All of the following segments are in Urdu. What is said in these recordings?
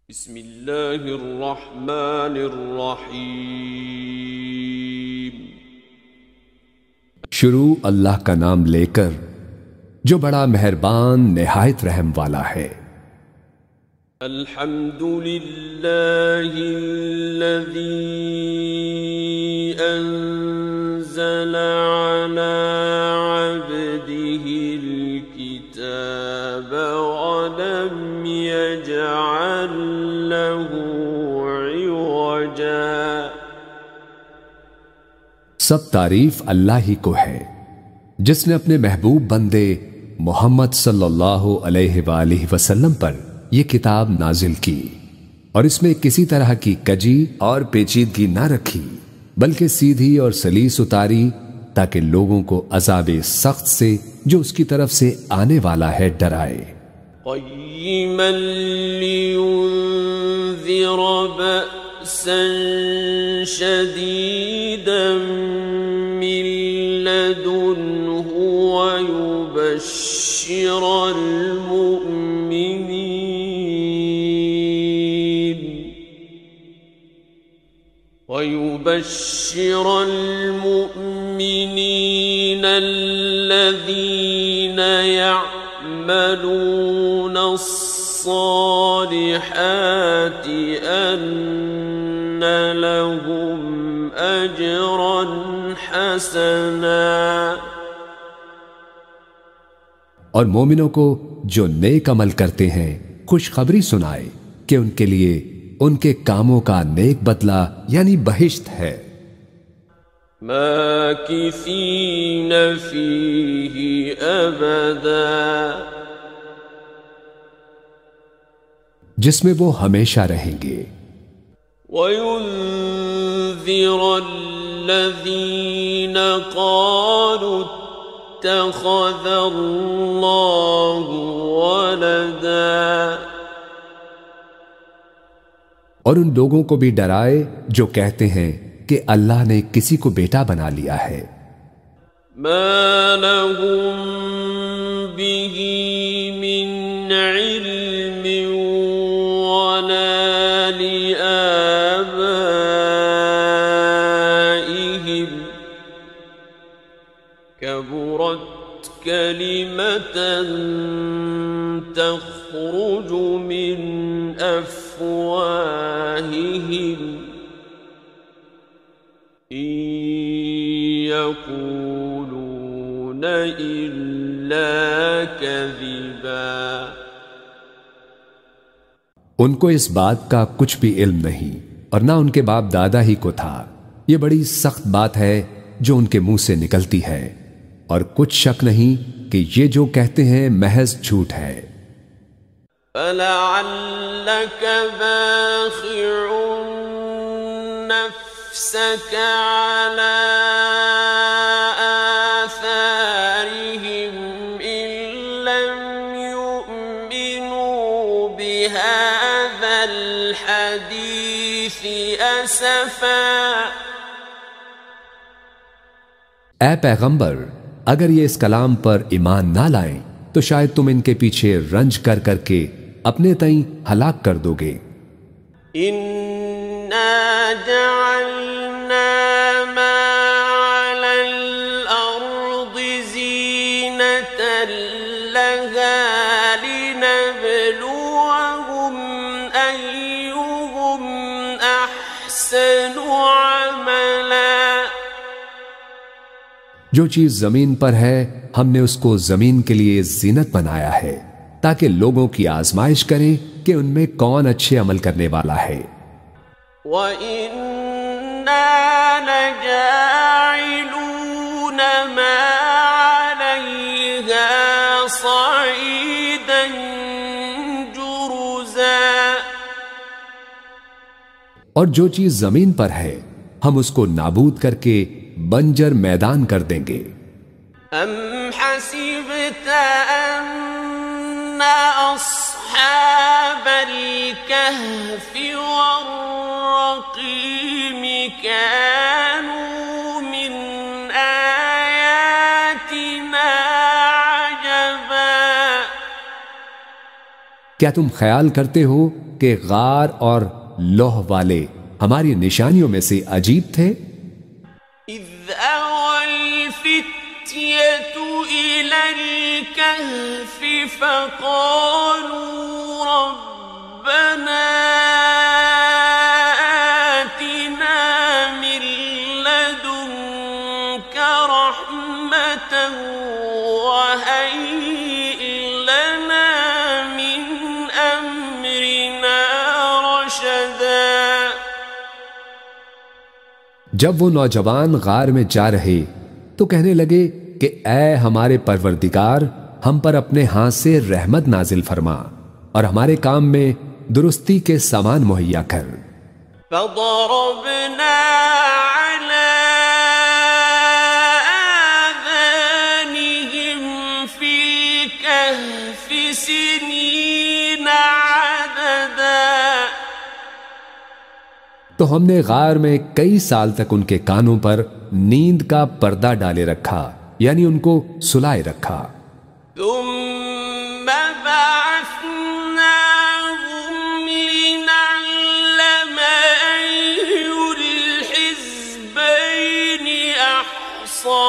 بسم اللہ الرحمن الرحیم۔ شروع اللہ کا نام لے کر جو بڑا مہربان نہایت رحم والا ہے۔ الحمد للہ الذی انزل علی عبده الکتاب ولم یجعل له عوجا۔ سب تعریف اللہ ہی کو ہے جس نے اپنے محبوب بندے محمد صلی اللہ علیہ وآلہ وسلم پر یہ کتاب نازل کی اور اس میں کسی طرح کی کجی اور پیچیدگی نہ رکھی بلکہ سیدھی اور سلیس اتاری تاکہ لوگوں کو عذاب سخت سے جو اس کی طرف سے آنے والا ہے ڈرائے۔ قیما لینذر بأسا شدیدا من لدنہ ويبشر المؤمنين الذين يعملون الصالحات أن لهم أجرا حسنا۔ اور مومنوں کو جو نیک عمل کرتے ہیں خوشخبری سنائے کہ ان کے لیے ان کے کاموں کا نیک بدلہ یعنی بہشت ہے۔ ماکثین فیہ ابدا، جس میں وہ ہمیشہ رہیں گے۔ وَيُنذِرَ الَّذِينَ قَالُوا اتَّخَذَ اللَّهُ وَلَدًا، اور ان لوگوں کو بھی ڈرائے جو کہتے ہیں کہ اللہ نے کسی کو بیٹا بنا لیا ہے۔ ما لهم به من علم ولا لآبائهم، كبرت كلمة تخرج من أفواههم إن يقولون إلا كذبا۔ ان کو اس بات کا کچھ بھی علم نہیں اور نہ ان کے باپ دادا ہی کو تھا۔ یہ بڑی سخت بات ہے جو ان کے منہ سے نکلتی ہے، اور کچھ شک نہیں کہ یہ جو کہتے ہیں محض جھوٹ ہے۔ فَلَعَلَّكَ بَاخِعٌ نَفْسَكَ عَلَىٰ آثَارِهِمْ إِن لَّمْ يُؤْمِنُوا بِهَٰذَا الْحَدِيثِ أَسَفًا۔ اے پیغمبر، اگر یہ اس کلام پر ایمان نہ لائیں تو شاید تم ان کے پیچھے رنج کر کر کے اپنے تئیں ہلاک کر دو گے۔ اِنَّا جَعَلْنَا مَا عَلَى الْأَرْضِ زِينَةً لَهَا لِنَبْلُوَهُمْ أَيُّهُمْ أَحْسَنُ عَمَلًا۔ جو چیز زمین پر ہے ہم نے اس کو زمین کے لیے زینت بنایا ہے تاکہ لوگوں کی آزمائش کریں کہ ان میں کون اچھے عمل کرنے والا ہے۔ وَإِنَّا لَجَاعِلُونَ مَا عَلَيْهَا صَعِيدًا جُرُزًا۔ اور جو چیز زمین پر ہے ہم اس کو نابود کر کے بنجر میدان کر دیں گے۔ ام حسبت ان اصحاب الكهف والرقيم كانوا من آياتنا عجبا۔ کیا تم خیال کرتے ہو کہ غار اور لوح والے ہماری نشانیوں میں سے عجیب تھے؟ اذ اوى الفتية الى الكهف فقالوا ربنا آتنا من لدنك رحمة وهيئ لنا من أمرنا رشدا. جب وہ نوجوان غار میں جا رہے تو کہنے لگے کہ اے ہمارے پروردگار، ہم پر اپنے ہاتھ سے رحمت نازل فرما اور ہمارے کام میں درستی کے سامان مہیا کر. فضربنا على آذانهم في الكهف سنين عددا. تو ہم نے غار میں کئی سال تک ان کے کانوں پر نیند کا پردہ ڈالے رکھا، یعنی ان کو سلائے رکھا. ثم بعثناهم لنعلم أي الحزبين أحصى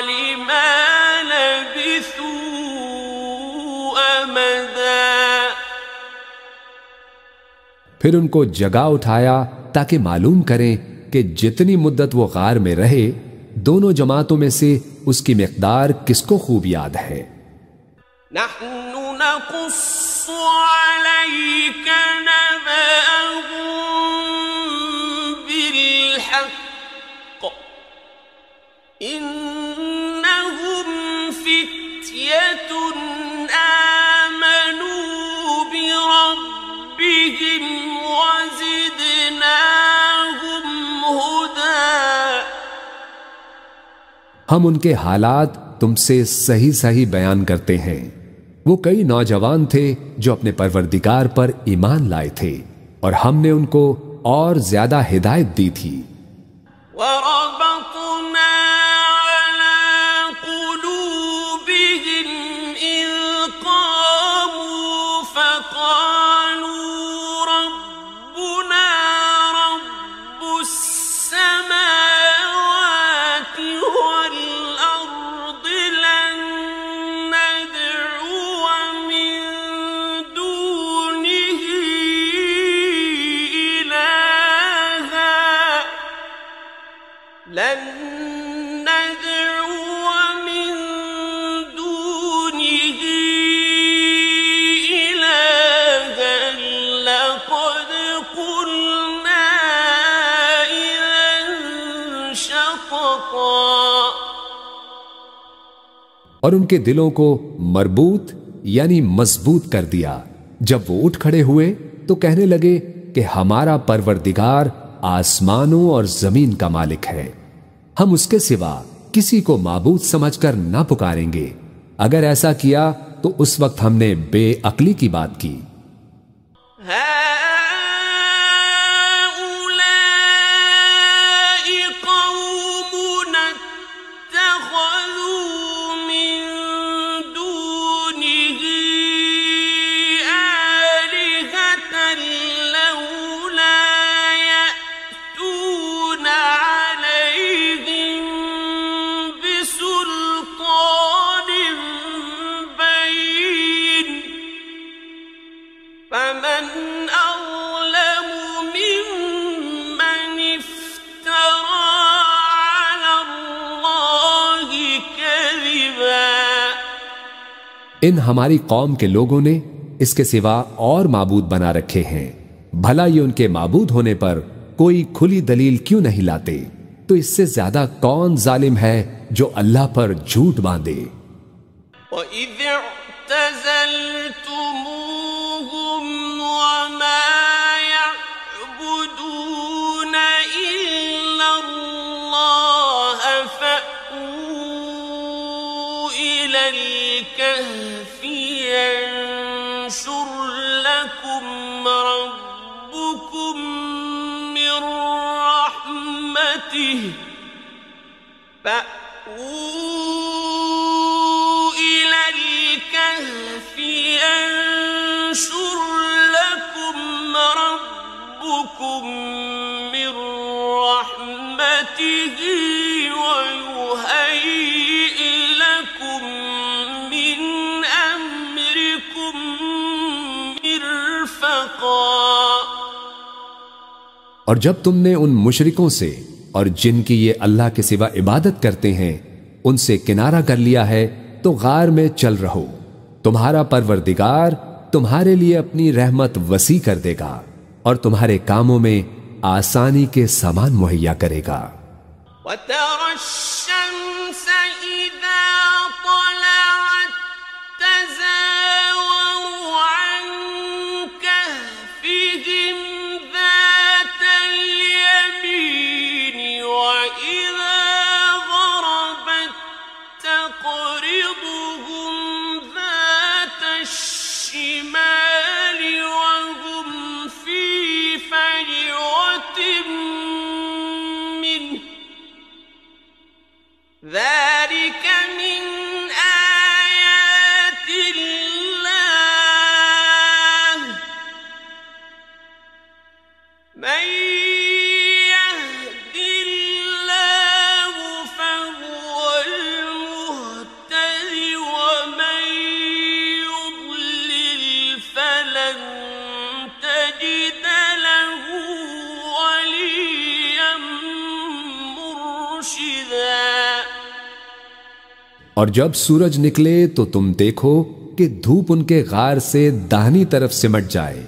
لما لبثوا أمدا. پھر ان کو جگا اٹھایا تاکہ معلوم کریں کہ جتنی مدت وہ غار میں رہے دونوں جماعتوں میں سے اس کی مقدار کس کو خوب یاد ہے. نحن نقص عليك نبأهم بالحق إنهم فتية آمنوا بربهم وزدناهم هدى. ہم ان کے حالات تم سے صحیح صحیح بیان کرتے ہیں. وہ کئی نوجوان تھے جو اپنے پروردگار پر ایمان لائے تھے اور ہم نے ان کو اور زیادہ ہدایت دی تھی. وربطنا على قلوبهم إذ قاموا فقالوا ربنا رب السماوات والأرض لن ندعو من دونه إلها لن ندعو من دونه إلها لقد قلنا إذا شططا. اور ان کے دلوں کو مربوط یعنی مضبوط کر دیا. جب وہ اٹھ کھڑے ہوئے تو کہنے لگے کہ ہمارا پروردگار آسمانوں اور زمین کا مالک ہے، ہم اس کے سوا کسی کو معبود سمجھ کر نہ پکاریں گے. اگر ایسا کیا تو اس وقت ہم نے بے عقلی کی بات کی. هؤلاء قومنا اتخذوا من دونه آلهة لولا يأتون عليهم بسلطان بين فمن أظلم ممن افترى على الله كذبا. ان ہماری قوم کے لوگوں نے اس کے سوا اور معبود بنا رکھے ہیں، بھلا یہ ان کے معبود ہونے پر کوئی کھلی دلیل کیوں نہیں لاتے؟ تو اس سے زیادہ کون ظالم ہے جو اللہ پر جھوٹ باندھے؟ وَإِذِ اعْتَزَلْتُمُوهُمْ وَمَا يَعْبُدُونَ إِلَّا اللَّهَ فَأْوُوا إِلَى الْكَهْفِ يَنشُرْ لَكُمْ رَبُّكُمْ مِنْ رَحْمَتِهِ فَأْوُوا إِلَى الْكَهْفِ يَنشُرْ لَكُمْ من رحمته ويهيئ لكم من أمركم مرفقا۔ اور جب تم نے ان مشرکوں سے اور جن کی یہ اللہ کے سوا عبادت کرتے ہیں ان سے کنارہ کر لیا ہے تو غار میں چل رہو، تمہارا پروردگار تمہارے لیے اپنی رحمت وسیع کر دے گا اور تمہارے کاموں میں آسانی کے سامان مہیا کرے گا۔ وَتَرَى الشَّمْسَ إِذَا طَلَعَتْ تَزَاوَرُ عَنْ كَهْفِهِمْ ذَاتَ الْيَمِينِ وَإِذَا غَرَبَتْ تَقْرِضُهُمْ ذَاتَ الشِّمَالِ وَهُمْ فِي فَجْوَةٍ مِّنْهُ ذَلِكَ مِنْ آيَاتِ اللَّهِ مَن يَهْدِ اللَّهُ فَهُوَ الْمُهْتَدِ وَمَن يُضْلِلْ فَلَن تَجِدَ لَهُ وَلِيًّا مُّرْشِدًا۔ اور جب سورج نکلے تو تم دیکھو کہ دھوپ ان کے غار سے داہنی طرف سمٹ جائے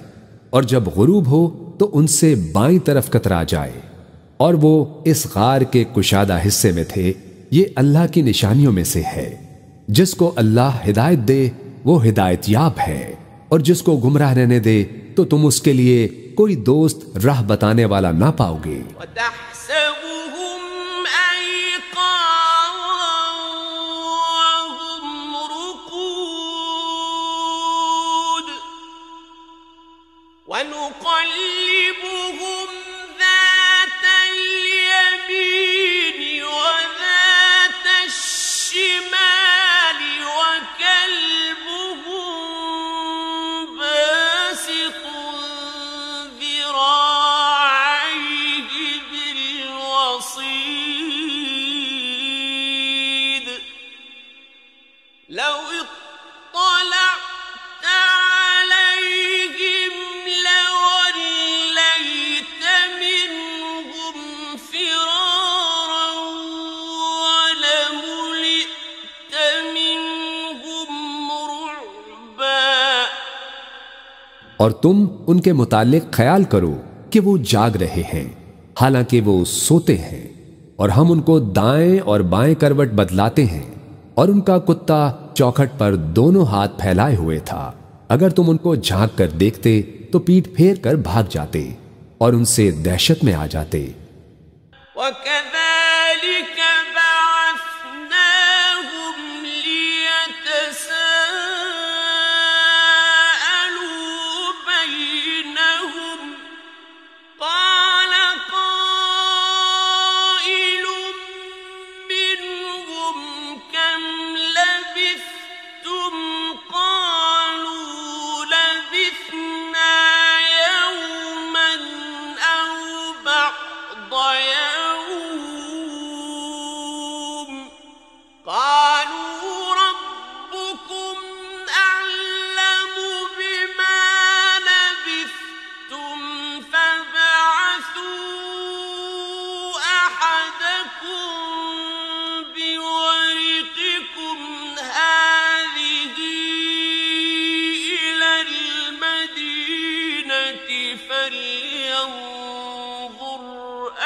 اور جب غروب ہو تو ان سے بائیں طرف کترا جائے، اور وہ اس غار کے کشادہ حصے میں تھے۔ یہ اللہ کی نشانیوں میں سے ہے، جس کو اللہ ہدایت دے وہ ہدایت یاب ہے، اور جس کو گمراہ رہنے دے تو تم اس کے لیے کوئی دوست راہ بتانے والا نہ پاؤ گے۔ وَتَحْسَبُهُمْ أَيْقَاظًا وَهُمْ رُقُودٌ وَنُقَلِّبُهُمْ ذَاتَ الْيَمِينِ وَذَاتَ الشِّمَالِ وَكَلْبُهُم بَاسِطٌ ذِرَاعَيْهِ بِالْوَصِيدِ لَوْ اطَّلَعْتَ عَلَيْهِمْ لَوَلَّيْتَ مِنْهُمْ فِرَارًا وَلَمُلِئْتَ مِنْهُمْ رُعْبًا۔ اور تم ان کے متعلق خیال کرو کہ وہ جاگ رہے ہیں حالانکہ وہ سوتے ہیں، اور ہم ان کو دائیں اور بائیں کروٹ بدلاتے ہیں، اور ان کا کتا چوکھٹ پر دونوں ہاتھ پھیلائے ہوئے تھا۔ اگر تم ان کو جھانک کر دیکھتے تو پیٹ پھیر کر بھاگ جاتے اور ان سے دہشت میں آ جاتے۔ وَكَذَلِكَ بَعَثْنَاهُمْ لِيَتَسَاءَلُوا بَيْنَهُمْ قَالَ قَائِلٌ مِّنْهُمْ كَمْ لَبِثْتُمْ قَالُوا لَبِثْنَا يَوْمًا أَوْ بَعْضَ يَوْمٍ قَالُوا رَبُّكُمْ أَعْلَمُ بِمَا لَبِثْتُمْ فَابْعَثُوا أَحَدَكُمْ بِوَرِقِكُمْ هَٰذِهِ إِلَى الْمَدِينَةِ فَلْيَنظُرْ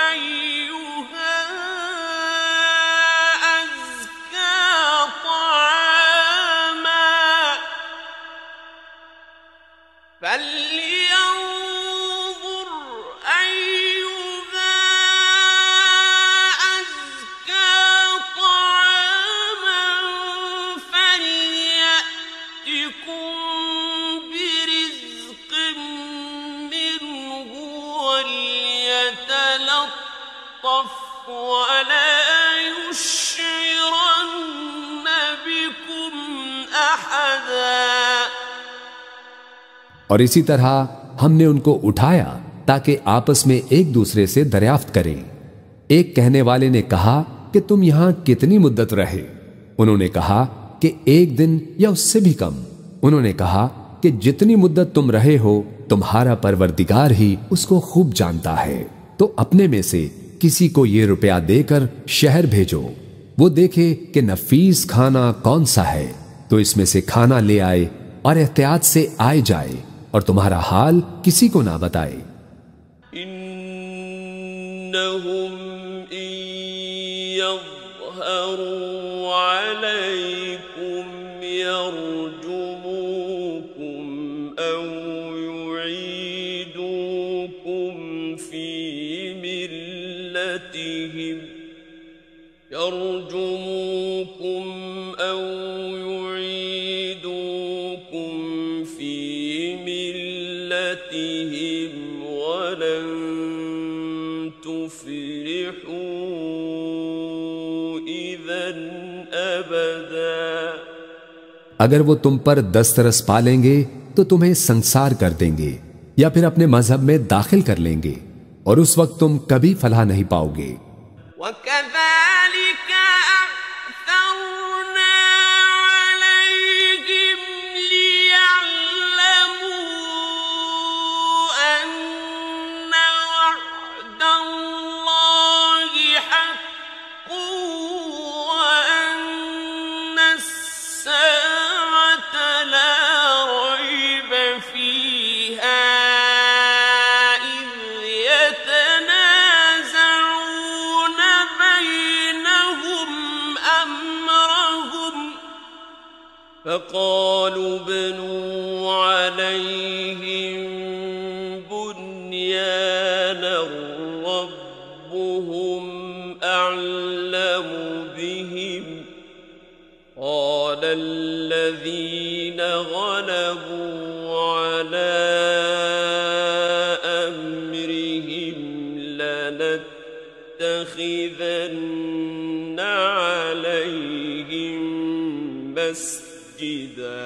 أَيُّهَا أَزْكَىٰ طَعَامًا فَلْيَأْتِكُم بِرِزْقٍ مِّنْهُ وَلْيَتَلَطَّفْ وَلَا يُشْعِرَنَّ بِكُمْ أَحَدًا۔ اور اسی طرح ہم نے ان کو اٹھایا تاکہ آپس میں ایک دوسرے سے دریافت کریں۔ ایک کہنے والے نے کہا کہ تم یہاں کتنی مدت رہے؟ انہوں نے کہا کہ 1 دن یا اس سے بھی کم۔ انہوں نے کہا کہ جتنی مدت تم رہے ہو تمہارا پروردگار ہی اس کو خوب جانتا ہے، تو اپنے میں سے کسی کو یہ روپیہ دے کر شہر بھیجو، وہ دیکھے کہ نفیس کھانا کون سا ہے تو اس میں سے کھانا لے آئے اور احتیاط سے آئے جائے اور تمہارا حال کسی کو نہ بتائے۔ إنهم إن يظهروا عليكم يرجموكم أو يعيدوكم في ملتهم ولن تفلحوا إذا أبدا۔ اگر وہ تم پر دسترس پالیں گے تو تمہیں سنسار کر دیں گے یا پھر اپنے مذہب میں داخل کر لیں گے، اور اس وقت تم کبھی فلاح نہیں پاؤ گے۔ وَكَذَلِكَ أَعْثَرْنَا عَلَيْهِمْ لِيَعْلَمُوا أَنَّ وَعْدَ اللَّهِ حَقٌّ وَأَنَّ السَّاعَةَ لَا رَيْبَ فِيهَا إِذْ يَتَنَازَعُونَ بَيْنَهُمْ أَمْرَهُمْ فَقَالُوا ابْنُوا عَلَيْهِم بُنْيَانًا رَّبُّهُمْ أَعْلَمُ بِهِمْ قَالَ الَّذِينَ غَلَبُوا عَلَىٰ أَمْرِهِمْ لَنَتَّخِذَنَّ عَلَيْهِم مَّسْجِدًا۔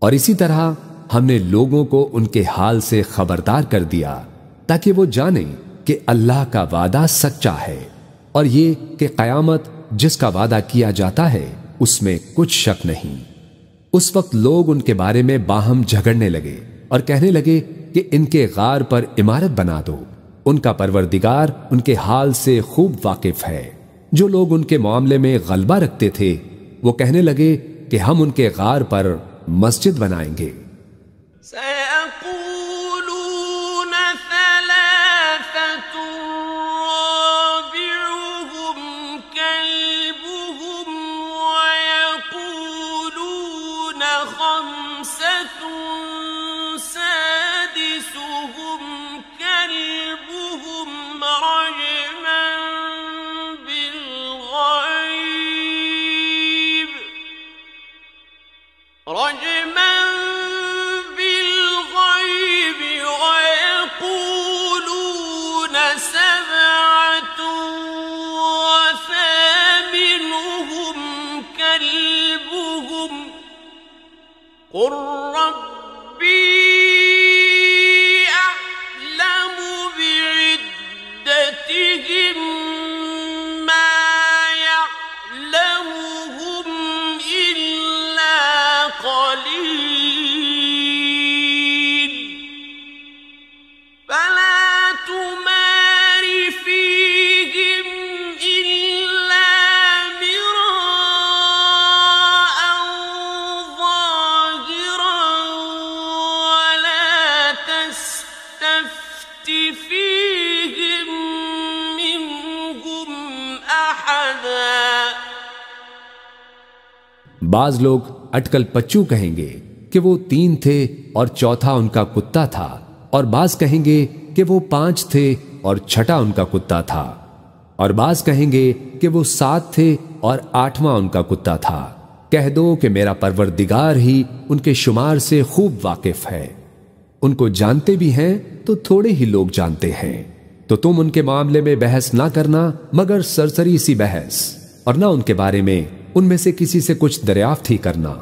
اور اسی طرح ہم نے لوگوں کو ان کے حال سے خبردار کر دیا تاکہ وہ جانیں کہ اللہ کا وعدہ سچا ہے، اور یہ کہ قیامت جس کا وعدہ کیا جاتا ہے اس میں کچھ شک نہیں۔ اس وقت لوگ ان کے بارے میں باہم جھگڑنے لگے اور کہنے لگے کہ ان کے غار پر عمارت بنا دو، ان کا پروردگار ان کے حال سے خوب واقف ہے۔ جو لوگ ان کے معاملے میں غلبہ رکھتے تھے وہ کہنے لگے کہ ہم ان کے غار پر مسجد بنائیں گے۔ سَيَقُولُونَ ثَلَاثَةٌ رَّابِعُهُمْ كَلْبُهُمْ وَيَقُولُونَ خَمْسَةٌ سَادِسُهُمْ كَلْبُهُمْ رَجْمًا بِالْغَيْبِ وَيَقُولُونَ سَبْعَةٌ وَثَامِنُهُمْ كَلْبُهُمْ قُل رَّبِّي أَعْلَمُ بِعِدَّتِهِم مَّا يَعْلَمُهُمْ إِلَّا قَلِيلٌ فَلَا تُمَارِ فِيهِمْ إِلَّا مِرَاءً ظَاهِرًا وَلَا تَسْتَفْتِ فِيهِم مِّنْهُمْ أَحَدًا۔ بعض لوگ اٹکل پچو کہیں گے کہ وہ 3 تھے اور چوتھا ان کا کتا تھا، اور بعض کہیں گے کہ وہ 5 تھے اور چھٹا ان کا کتا تھا، اور بعض کہیں گے کہ وہ 7 تھے اور 8واں ان کا کتا تھا۔ کہہ دو کہ میرا پروردگار ہی ان کے شمار سے خوب واقف ہے۔ ان کو جانتے بھی ہیں تو تھوڑے ہی لوگ جانتے ہیں، تو تم ان کے معاملے میں بحث نہ کرنا مگر سرسری سی بحث، اور نہ ان کے بارے میں ان میں سے کسی سے کچھ دریافت ہی کرنا۔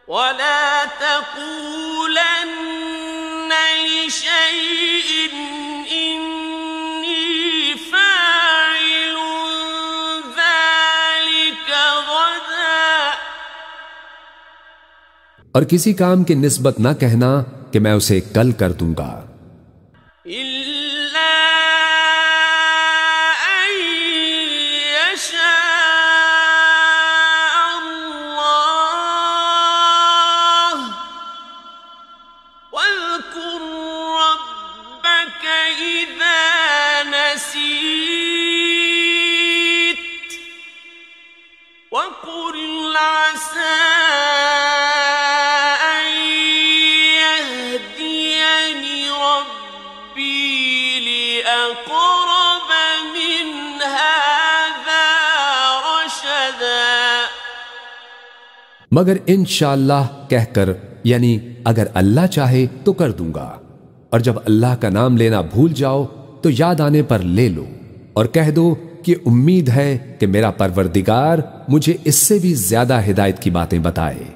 وَلَا تَقُولَنَّ شيء إني فاعل ذلك غدا. اور کسی کام کی نسبت نہ کہنا کہ میں اسے کل کر دوں گا. مگر انشاءاللہ کہہ کر، یعنی اگر اللہ چاہے تو کر دوں گا، اور جب اللہ کا نام لینا بھول جاؤ تو یاد آنے پر لے لو، اور کہہ دو کہ امید ہے کہ میرا پروردگار مجھے اس سے بھی زیادہ ہدایت کی باتیں بتائے.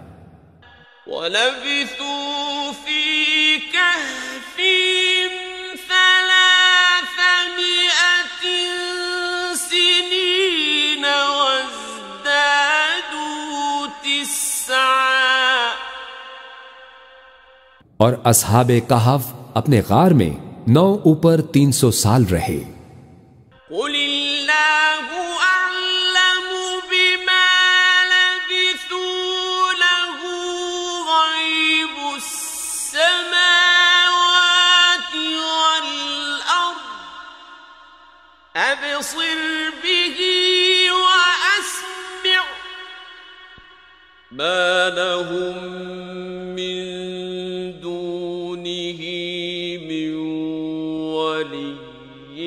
وَلَبِثُوا فِي كَهْفِهِمْ 300 سِنِينَ وَازْدَادُوا 9. اور اصحاب کہف اپنے غار میں 9 اوپر 300 سال رہے. قُلِ اللَّهُ أَعْلَمُ بِمَا لَبِثُوا لَهُ غَيْبُ السَّمَاوَاتِ وَالْأَرْضِ أَبْصِرْ بِهِ وَأَسْمِعْ مَا لَهُم مِّن دُونِهِ مِن وَلِيٍّ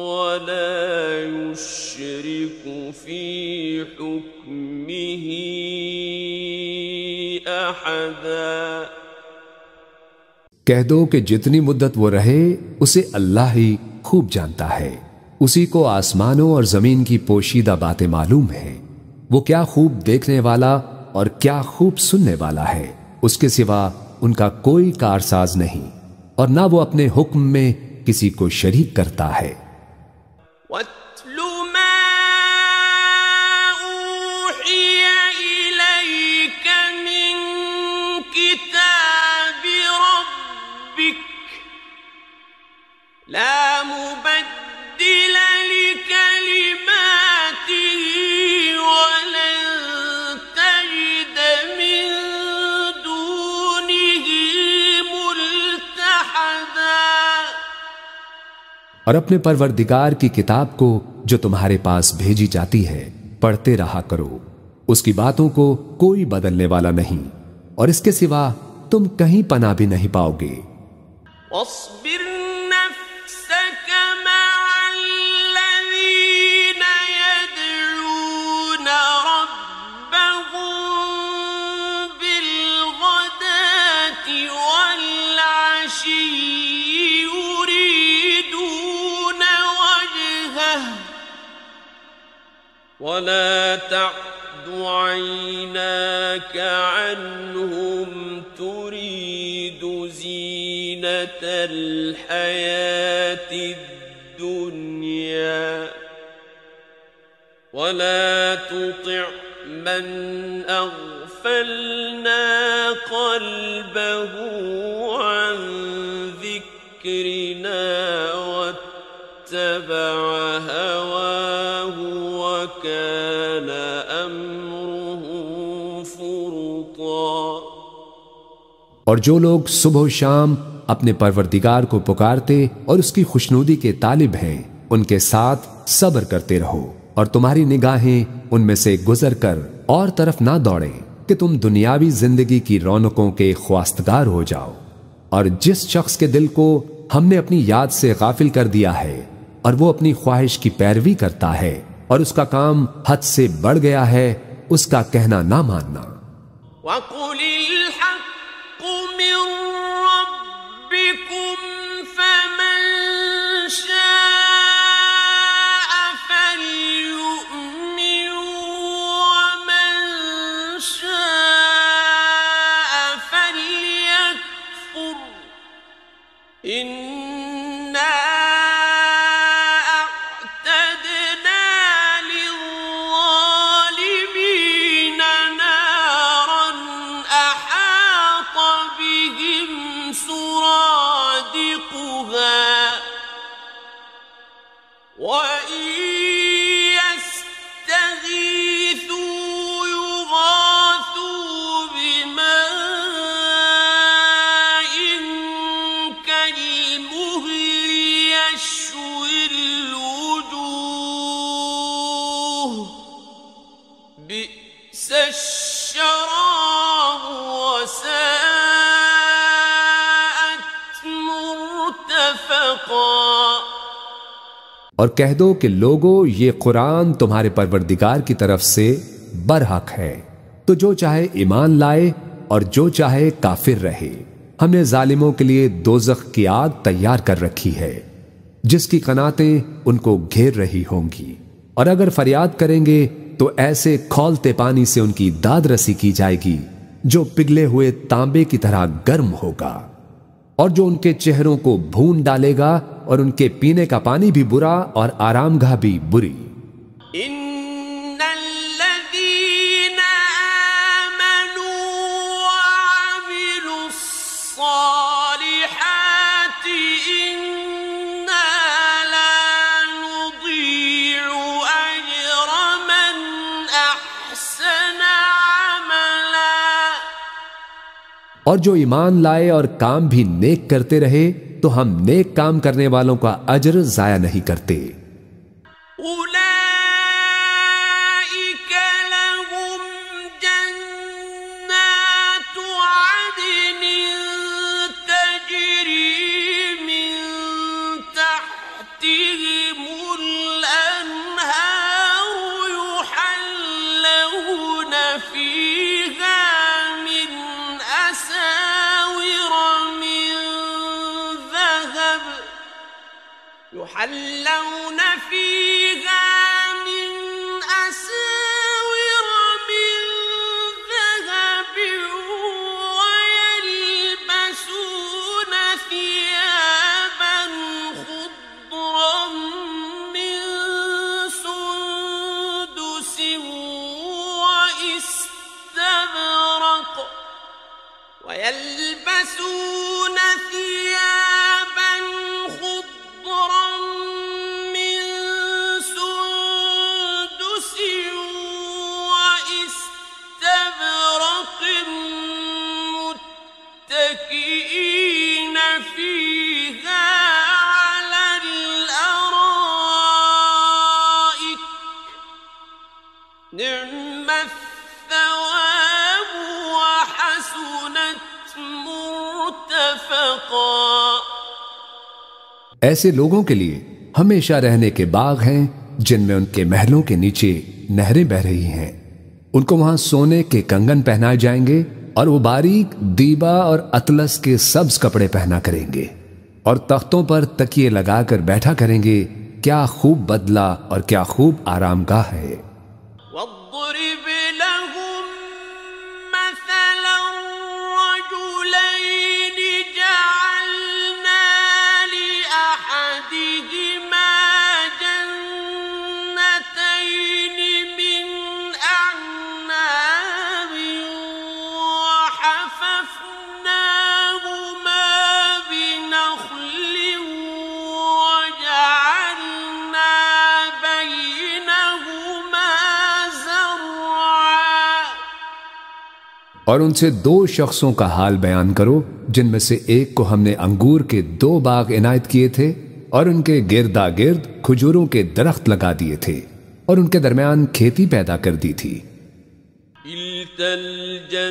وَلَا يُشْرِكُ فِي حُكْمِهِ أَحَدًا. کہہ دو کہ جتنی مدت وہ رہے اسے اللہ ہی خوب جانتا ہے. اسی کو آسمانوں اور زمین کی پوشیدہ باتیں معلوم ہیں. وہ کیا خوب دیکھنے والا اور کیا خوب سننے والا ہے. اس کے سوا ان کا کوئی کارساز نہیں، اور نہ وہ اپنے حکم میں کسی کو شریک کرتا ہے. وَاتْلُ مَا أُوحِيَ إِلَيْكَ مِن كِتَابِ رَبِّكَ لَا مُبَدِّلَ لِكَلِمَاتِهِ وَلَن تَجِدَ مِن دُونِهِ مُلْتَحَدًا. اور اپنے پروردگار کی کتاب کو جو تمہارے پاس بھیجی جاتی ہے پڑھتے رہا کرو. اس کی باتوں کو کوئی بدلنے والا نہیں، اور اس کے سوا تم کہیں پناہ بھی نہیں پاؤ گے. واصبر نفسك مع الذين يدعون ربهم بالغداة والعشي يريدون وجهه ولا تعد عيناك عنهم تريد زينة الحياة الدنيا ولا تطع من أغفلنا قلبه عن ذكرنا واتبع هواه وكان أمره فرطا. اور جو لوگ صبح و شام اپنے پروردگار کو پکارتے اور اس کی خوشنودی کے طالب ہیں، ان کے ساتھ صبر کرتے رہو، اور تمہاری نگاہیں ان میں سے گزر کر اور طرف نہ دوڑیں کہ تم دنیاوی زندگی کی رونقوں کے خواستگار ہو جاؤ. اور جس شخص کے دل کو ہم نے اپنی یاد سے غافل کر دیا ہے اور وہ اپنی خواہش کی پیروی کرتا ہے اور اس کا کام حد سے بڑھ گیا ہے، اس کا کہنا نہ ماننا. وَقُلِ الْحَقُّ مِن رَّبِّكُمْ فَمَن شَاءَ فَلْيُؤْمِنْ وَمَن شَاءَ فَلْيَكْفُرْ إنا أعتدنا للظالمين نارا أحاط بهم سرادقها وإن يستغيثوا يغاثوا بماء كالمهل يشوي الوجوه بئس الشراب وساءت مرتفقا۔ اور کہہ دو کہ لوگو یہ قرآن تمہارے پروردگار کی طرف سے برحق ہے، تو جو چاہے ایمان لائے اور جو چاہے کافر رہے۔ ہم نے ظالموں کے لیے دوزخ کی آگ تیار کر رکھی ہے جس کی قناتیں ان کو گھیر رہی ہوں گی، اور اگر فریاد کریں گے تو ایسے کھولتے پانی سے ان کی داد رسی کی جائے گی جو پگھلے ہوئے تانبے کی طرح گرم ہوگا، اور جو ان کے چہروں کو بھون ڈالے گا، اور ان کے پینے کا پانی بھی برا اور آرام گاہ بھی بری۔ إن الذين آمنوا وعملوا الصالحات إنا لا نضيع أجر من أحسن عملا۔ اور جو ایمان لائے اور کام بھی نیک کرتے رہے تو ہم نیک کام کرنے والوں کا اجر ضائع نہیں کرتے۔ أولئك لهم جنات عدن تجري من تحتهم الأنهار يحلون فيها من أساور من ذهب يحلون فيها من أساور من ذهب ويلبسون ثيابا خضرا من سندس واستبرق ويلبسون ثيابا خضرا من سندس واستبرق متكئين فيها على الأرائك نعم الثواب وحسنت مرتفقا۔ ایسے لوگوں کے لیے ہمیشہ رہنے کے باغ ہیں جن میں ان کے محلوں کے نیچے نہریں بہ رہی ہیں، ان کو وہاں سونے کے کنگن پہنائے جائیں گے اور وہ باریک دیبا اور اطلس کے سبز کپڑے پہنا کریں گے، اور تختوں پر تکیے لگا کر بیٹھا کریں گے۔ کیا خوب بدلہ اور کیا خوب آرام گاہ ہے۔ واضرب لهم مثلا الرجلين جعلنا لأحدهما جنتين من أعناب وحففناهما بنخل وجعلنا بينهما زرعا۔ اور ان سے دو شخصوں کا حال بیان کرو جن میں سے ایک کو ہم نے انگور کے 2 باغ عنایت کیے تھے اور ان کے گردا گرد کھجوروں کے درخت لگا دیے تھے اور ان کے درمیان کھیتی پیدا کر دی تھی۔ كلتا الجنتين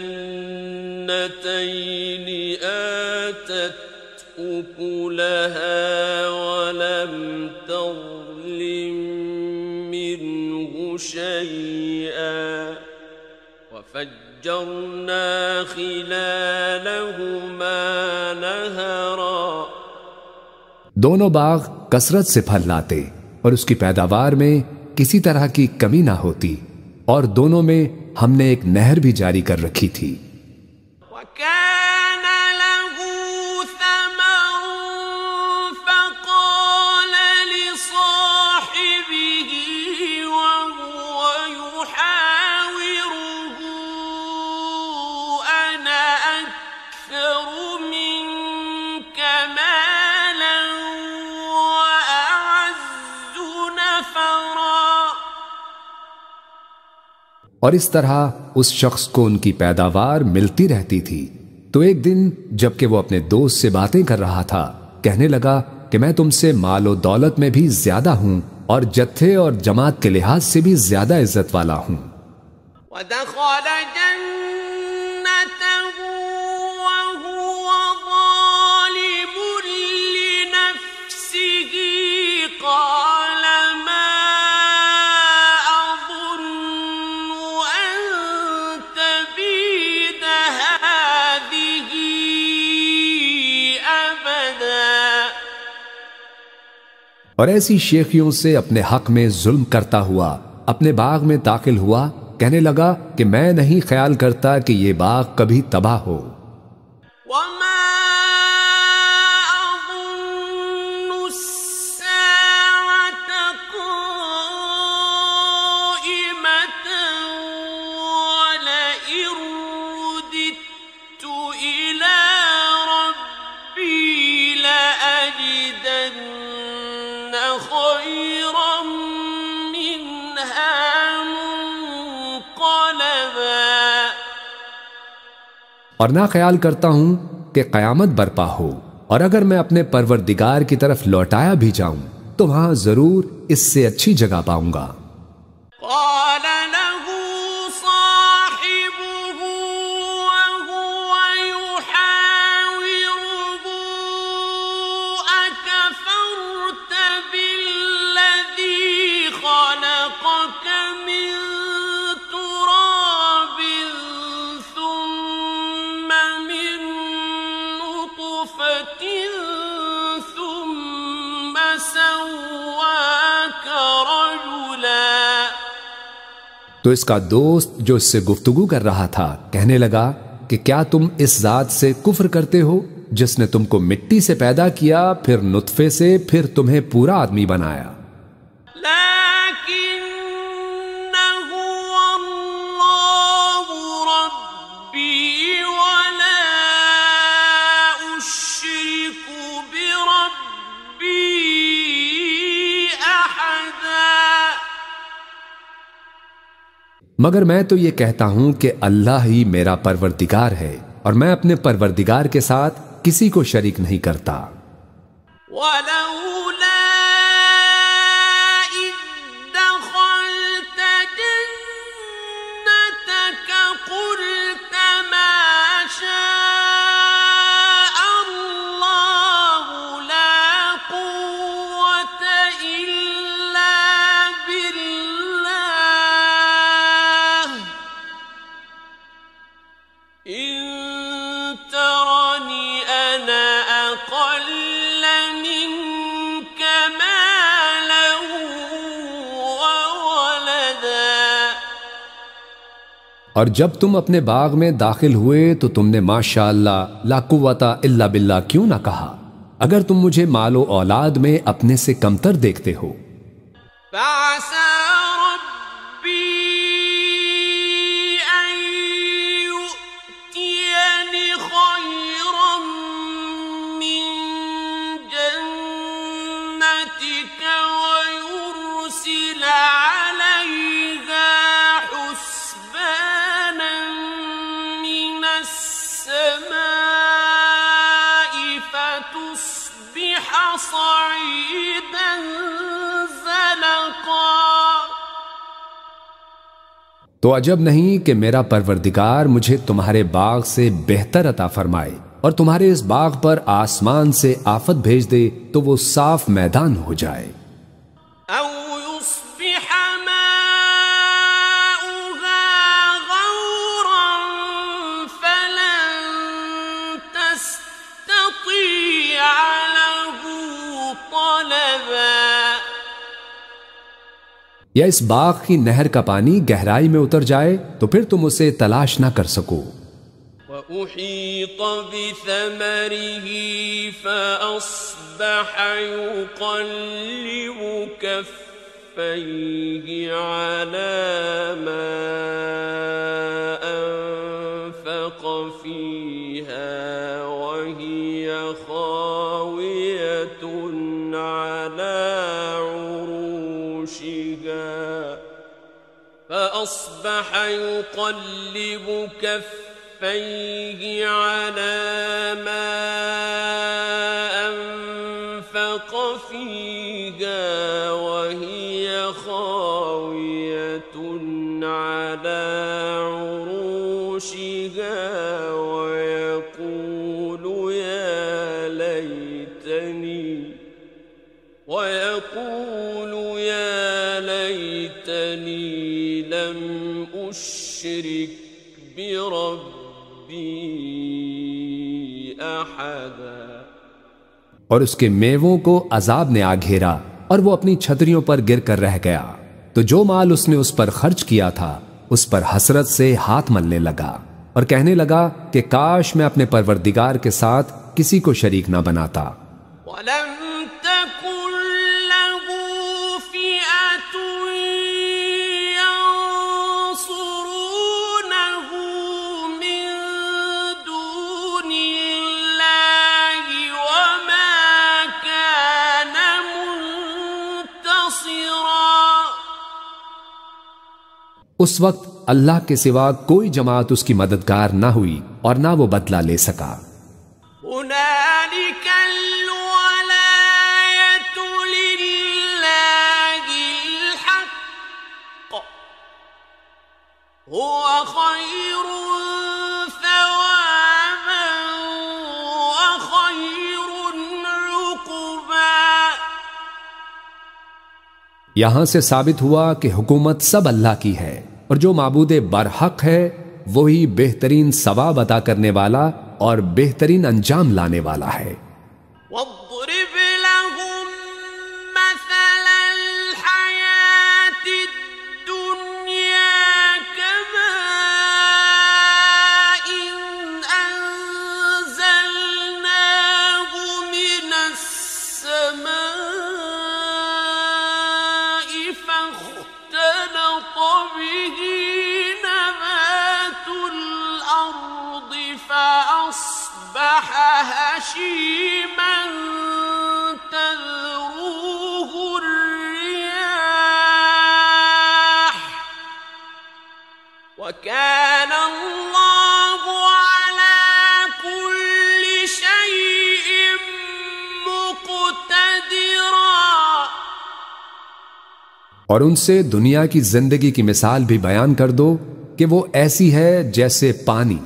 آتت أكلها ولم تظلم منه شيئا وفجرنا خلالهما نهرا۔ دونوں باغ کثرت سے پھل لاتے اور اس کی پیداوار میں کسی طرح کی کمی نہ ہوتی، اور دونوں میں ہم نے ایک نہر بھی جاری کر رکھی تھی۔ وكان له ثمر اور اس طرح اس شخص کو ان کی پیداوار ملتی رہتی تھی۔ تو ایک دن جب کہ وہ اپنے دوست سے باتیں کر رہا تھا، کہنے لگا کہ میں تم سے مال و دولت میں بھی زیادہ ہوں اور جتھے اور جماعت کے لحاظ سے بھی زیادہ عزت والا ہوں۔ وَدَخَلَ جَنَّتَهُ وَهُوَ ظَالِمٌ لِنَفْسِهِ قَالَ مَا أَظُنُّ أَن تَبِيدَ هَٰذِهِ أَبَدًا۔ اور ایسی شیخیوں سے اپنے حق میں ظلم کرتا ہوا اپنے باغ میں داخل ہوا، کہنے لگا کہ میں نہیں خیال کرتا کہ یہ باغ کبھی تباہ ہو۔ وَمَا أَظُنُّ السَّاعَةَ قَائِمَةً وَلَئِن رُّدِدتُّ إِلَىٰ رَبِّي لَأَجِدَنَّ خَيْرًا مِّنْهَا منقلبا۔ اور نہ خیال کرتا ہوں کہ قیامت برپا ہو، اور اگر میں اپنے پروردگار کی طرف لوٹایا بھی جاؤں تو وہاں ضرور اس سے اچھی جگہ پاؤں گا۔ قال له صاحبه وهو يحاوره أكفرت بالذي خلقك من تراب ثم من نطفة ثم سواك رجلا۔ تو اس کا دوست جو اس سے گفتگو کر رہا تھا کہنے لگا کہ کیا تم اس ذات سے کفر کرتے ہو جس نے تم کو مٹی سے پیدا کیا، پھر نطفے سے، پھر تمہیں پورا آدمی بنایا۔ لكن هو الله ربي ولا أشرك بربي أحدا۔ مگر میں تو یہ کہتا ہوں کہ اللہ ہی میرا پروردگار ہے، اور میں اپنے پروردگار کے ساتھ کسی کو شریک نہیں کرتا۔ ولولا إذ دخلت جنتك قلت ما شاء الله لا قوة إلا بالله إن ترني أنا أقل منك مالا وولدا۔ اور جب تم اپنے باغ میں داخل ہوئے تو تم نے ماشاء اللہ لا قوت الا باللہ کیوں نہ کہا، اگر تم مجھے مال و اولاد میں اپنے سے کمتر دیکھتے ہو۔ فعسى ربي أن يؤتيني خيرا من جنتك ويرسل عليها حسبانا من السماء فتصبح صعيدا زلقا۔ تو عجب نہیں کہ میرا پروردگار مجھے تمہارے باغ سے بہتر عطا فرمائے اور تمہارے اس باغ پر آسمان سے آفت بھیج دے تو وہ صاف میدان ہو جائے۔ أو يصبح ماؤها غورا فلن تستطيع له طلبا۔ یا اس باغ کی نہر کا پانی گہرائی میں اتر جائے تو پھر تم اسے تلاش نہ کر سکو۔ وأحيط بثمره فأصبح يقلب كفيه على ما أنفق فيها وهي خاوية على عروشها فأصبح يقلب كفيه على ما أنفق فيها وهي خاوية على عروشها ويقول يا ليتني لم أشرك بربي أحدا. اور اس کے میووں کو عذاب نے آ گھیرا اور وہ اپنی چھتریوں پر گر کر رہ گیا، تو جو مال اس نے اس پر خرچ کیا تھا اس پر حسرت سے ہاتھ ملنے لگا اور کہنے لگا کہ کاش میں اپنے پروردگار کے ساتھ کسی کو شریک نہ بناتا. وَلَمْ تَكُنْ لَهُ فِئَةٌ يَنصُرُونَهُ مِن دُونِ اللَّهِ وَمَا كَانَ مُنتَصِرًا. اس وقت اللہ کے سوا کوئی جماعت اس کی مددگار نہ ہوئی اور نہ وہ بدلہ لے سکا. هُنَالِكَ الْوَلَایَةُ لِلَّهِ الْحَقِّ هُوَ خَيْرٌ ثَوَابًا وَخَيْرٌ عُقْبًا. یہاں سے ثابت ہوا کہ حکومت سب اللہ کی ہے اور جو معبود برحق ہے وہی بہترین ثواب عطا کرنے والا اور بہترین انجام لانے والا ہے. وَاضْرِبْ لَهُم مَّثَلَ الْحَيَاةِ الدُّنْيَا كَمَاءٍ أَنزَلْنَاهُ مِنَ السَّمَاءِ فَاخْتَلَطَ بِهِ نَبَاتُ الْأَرْضِ فَأَصْبَحَ هَشِيمًا تَذْرُوهُ الرِّيَاحُ وَكَانَ اللَّهُ عَلَى كُلِّ شَيْءٍ مُقْتَدِرًا. اور ان سے دنیا کی زندگی کی مثال بھی بیان کر دو کہ وہ ایسی ہے جیسے پانی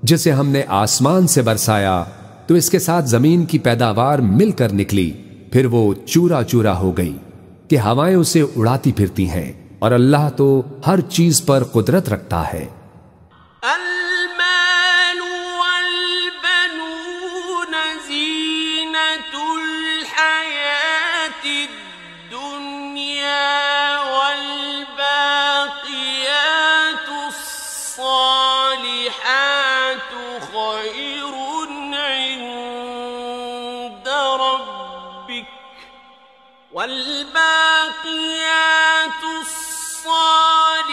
جسے ہم نے آسمان سے برسایا تو اس کے ساتھ زمین کی پیداوار مل کر نکلی، پھر وہ چورا چورا ہو گئی کہ ہوائیں اسے اڑاتی پھرتی ہیں، اور اللہ تو ہر چیز پر قدرت رکھتا ہے. المال والبنون زينة الحياة الدنيا والباقيات الصالحات خير عند ربك والباقيات الصالحات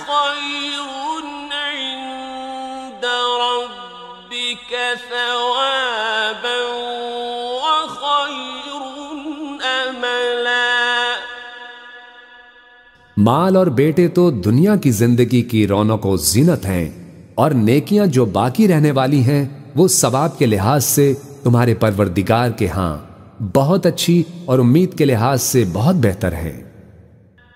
خير عند ربك ثوابا وخير املا. مال اور بیٹے تو دنیا کی زندگی کی رونق و زینت ہیں، اور نیکیاں جو باقی رہنے والی ہیں وہ ثواب کے لحاظ سے تمہارے پروردگار کے ہاں بہت اچھی اور امید کے لحاظ سے بہت بہتر ہے.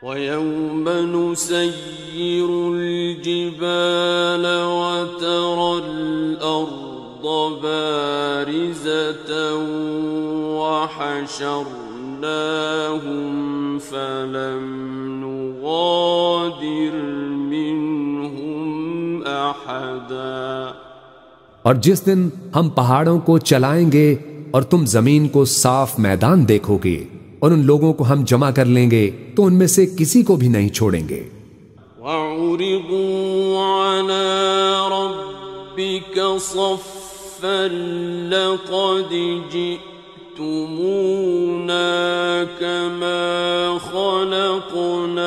وَيَوْمَ نُسَيِّرُ الْجِبَالَ وَتَرَى الْأَرْضَ بَارِزَةً وَحَشَرْنَاهُمْ فَلَمْ نُغَادِرْ مِنْهُمْ أَحَدًا. اور جس دن ہم پہاڑوں کو چلائیں گے اور تم زمین کو صاف میدان دیکھو گے اور ان لوگوں کو ہم جمع کر لیں گے تو ان میں سے کسی کو بھی نہیں چھوڑیں گے. وَعُرِضُوا عَلَى رَبِّكَ صَفًّا لَقَدْ جِئْتُمُونَا كَمَا خَلَقْنَاكُمْ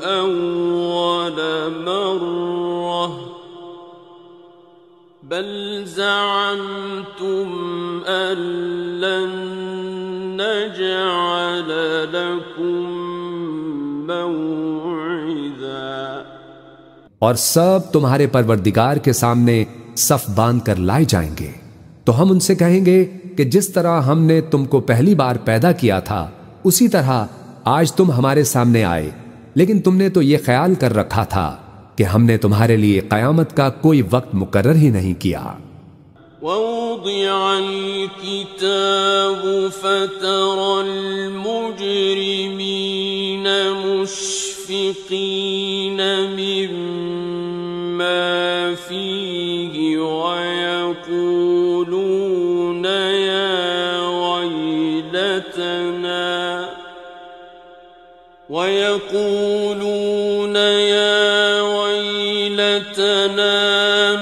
أَوَّلَ مَرَّةٍ بَلْ زَعَمْتُمْ أَن لَّن نَّجْعَلَ لَكُم مَّوْعِدًا اور سب تمہارے پروردگار کے سامنے صف باندھ کر لائے جائیں گے، تو ہم ان سے کہیں گے کہ جس طرح ہم نے تم کو پہلی بار پیدا کیا تھا اسی طرح آج تم ہمارے سامنے آئے، لیکن تم نے تو یہ خیال کر رکھا تھا کہ ہم نے تمہارے لیے قیامت کا کوئی وقت مقرر ہی نہیں کیا۔ ووضع الكتاب فترى المجرمين مشفقين مما فيه ويقولون يا ويلتنا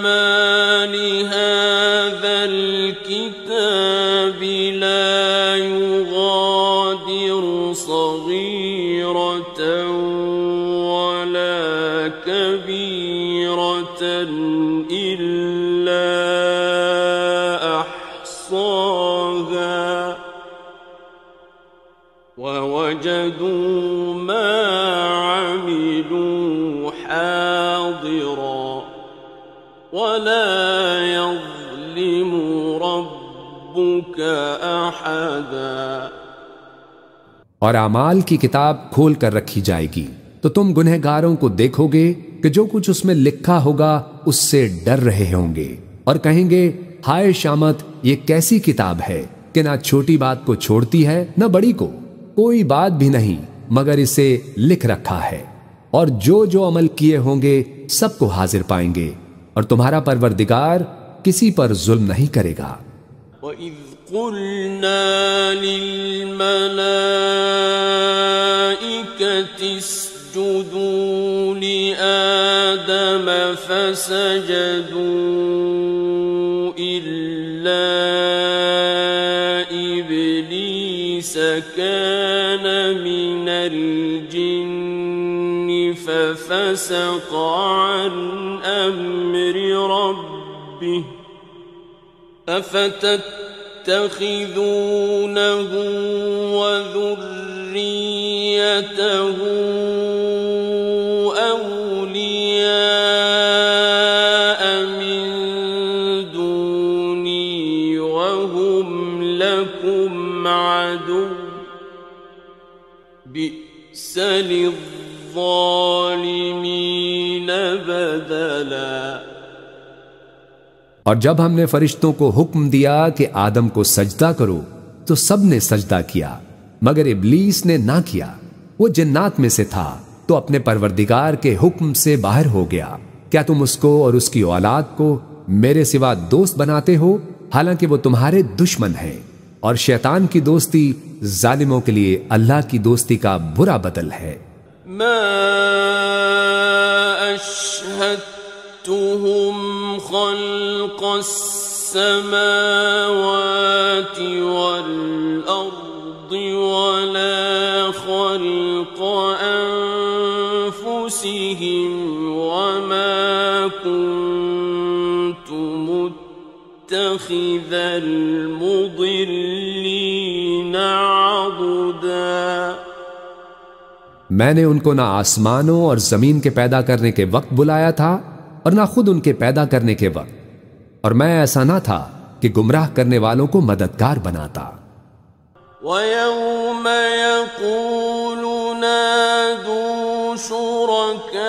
ما لهذا الكتاب لا يغادر صغيرة ولا كبيرة إلا أحصاها ووجدوا ما عملوا حاضرا ولا يظلم ربك أحدا۔ اور اعمال کی کتاب کھول کر رکھی جائے گی تو تم گنہگاروں کو دیکھو گے کہ جو کچھ اس میں لکھا ہوگا اس سے ڈر رہے ہوں گے اور کہیں گے ہائے شامت، یہ کیسی کتاب ہے کہ نہ چھوٹی بات کو چھوڑتی ہے نہ بڑی کو، کوئی بات بھی نہیں مگر اسے لکھ رکھا ہے، اور جو جو عمل کیے ہوں گے سب کو حاضر پائیں گے، اور تمہارا پروردگار کسی پر ظلم نہیں کرے گا۔ وَإِذْ قُلْنَا لِلْمَلَائِكَةِ اسْجُدُوا لِآدَمَ فَسَجَدُوا إِلَّا إِبْلِيسَ كَانَ مِنَ الْجِنِّ فَفَسَقَ عَنْ أَمْرِ رَبِّهِ أَفَتَتَّخِذُونَهُ وَذُرِّيَّتَهُ أَوْلِيَاءَ مِن دُونِي وَهُمْ لَكُمْ عَدُوٌّ بِئْسَ لِلظَّالِمِينَ بَدَلًا۔ اور جب ہم نے فرشتوں کو حکم دیا کہ آدم کو سجدہ کرو تو سب نے سجدہ کیا مگر ابلیس نے نہ کیا، وہ جنات میں سے تھا تو اپنے پروردگار کے حکم سے باہر ہو گیا۔ کیا تم اس کو اور اس کی اولاد کو میرے سوا دوست بناتے ہو حالانکہ وہ تمہارے دشمن ہیں، اور شیطان کی دوستی ظالموں کے لیے اللہ کی دوستی کا برا بدل ہے۔ ما أشهدتهم خلق السماوات والأرض ولا خلق أنفسهم وما كنت متخذ المضلين عضدا۔ میں نے ان کو نہ آسمانوں اور زمین کے پیدا کرنے کے وقت بلایا تھا اور نہ خود ان کے پیدا کرنے کے وقت، اور میں ایسا نہ تھا کہ گمراہ کرنے والوں کو مددگار بناتا۔ وَيَوْمَ يَقُولُ نَادُوا شُرَكَائِيَ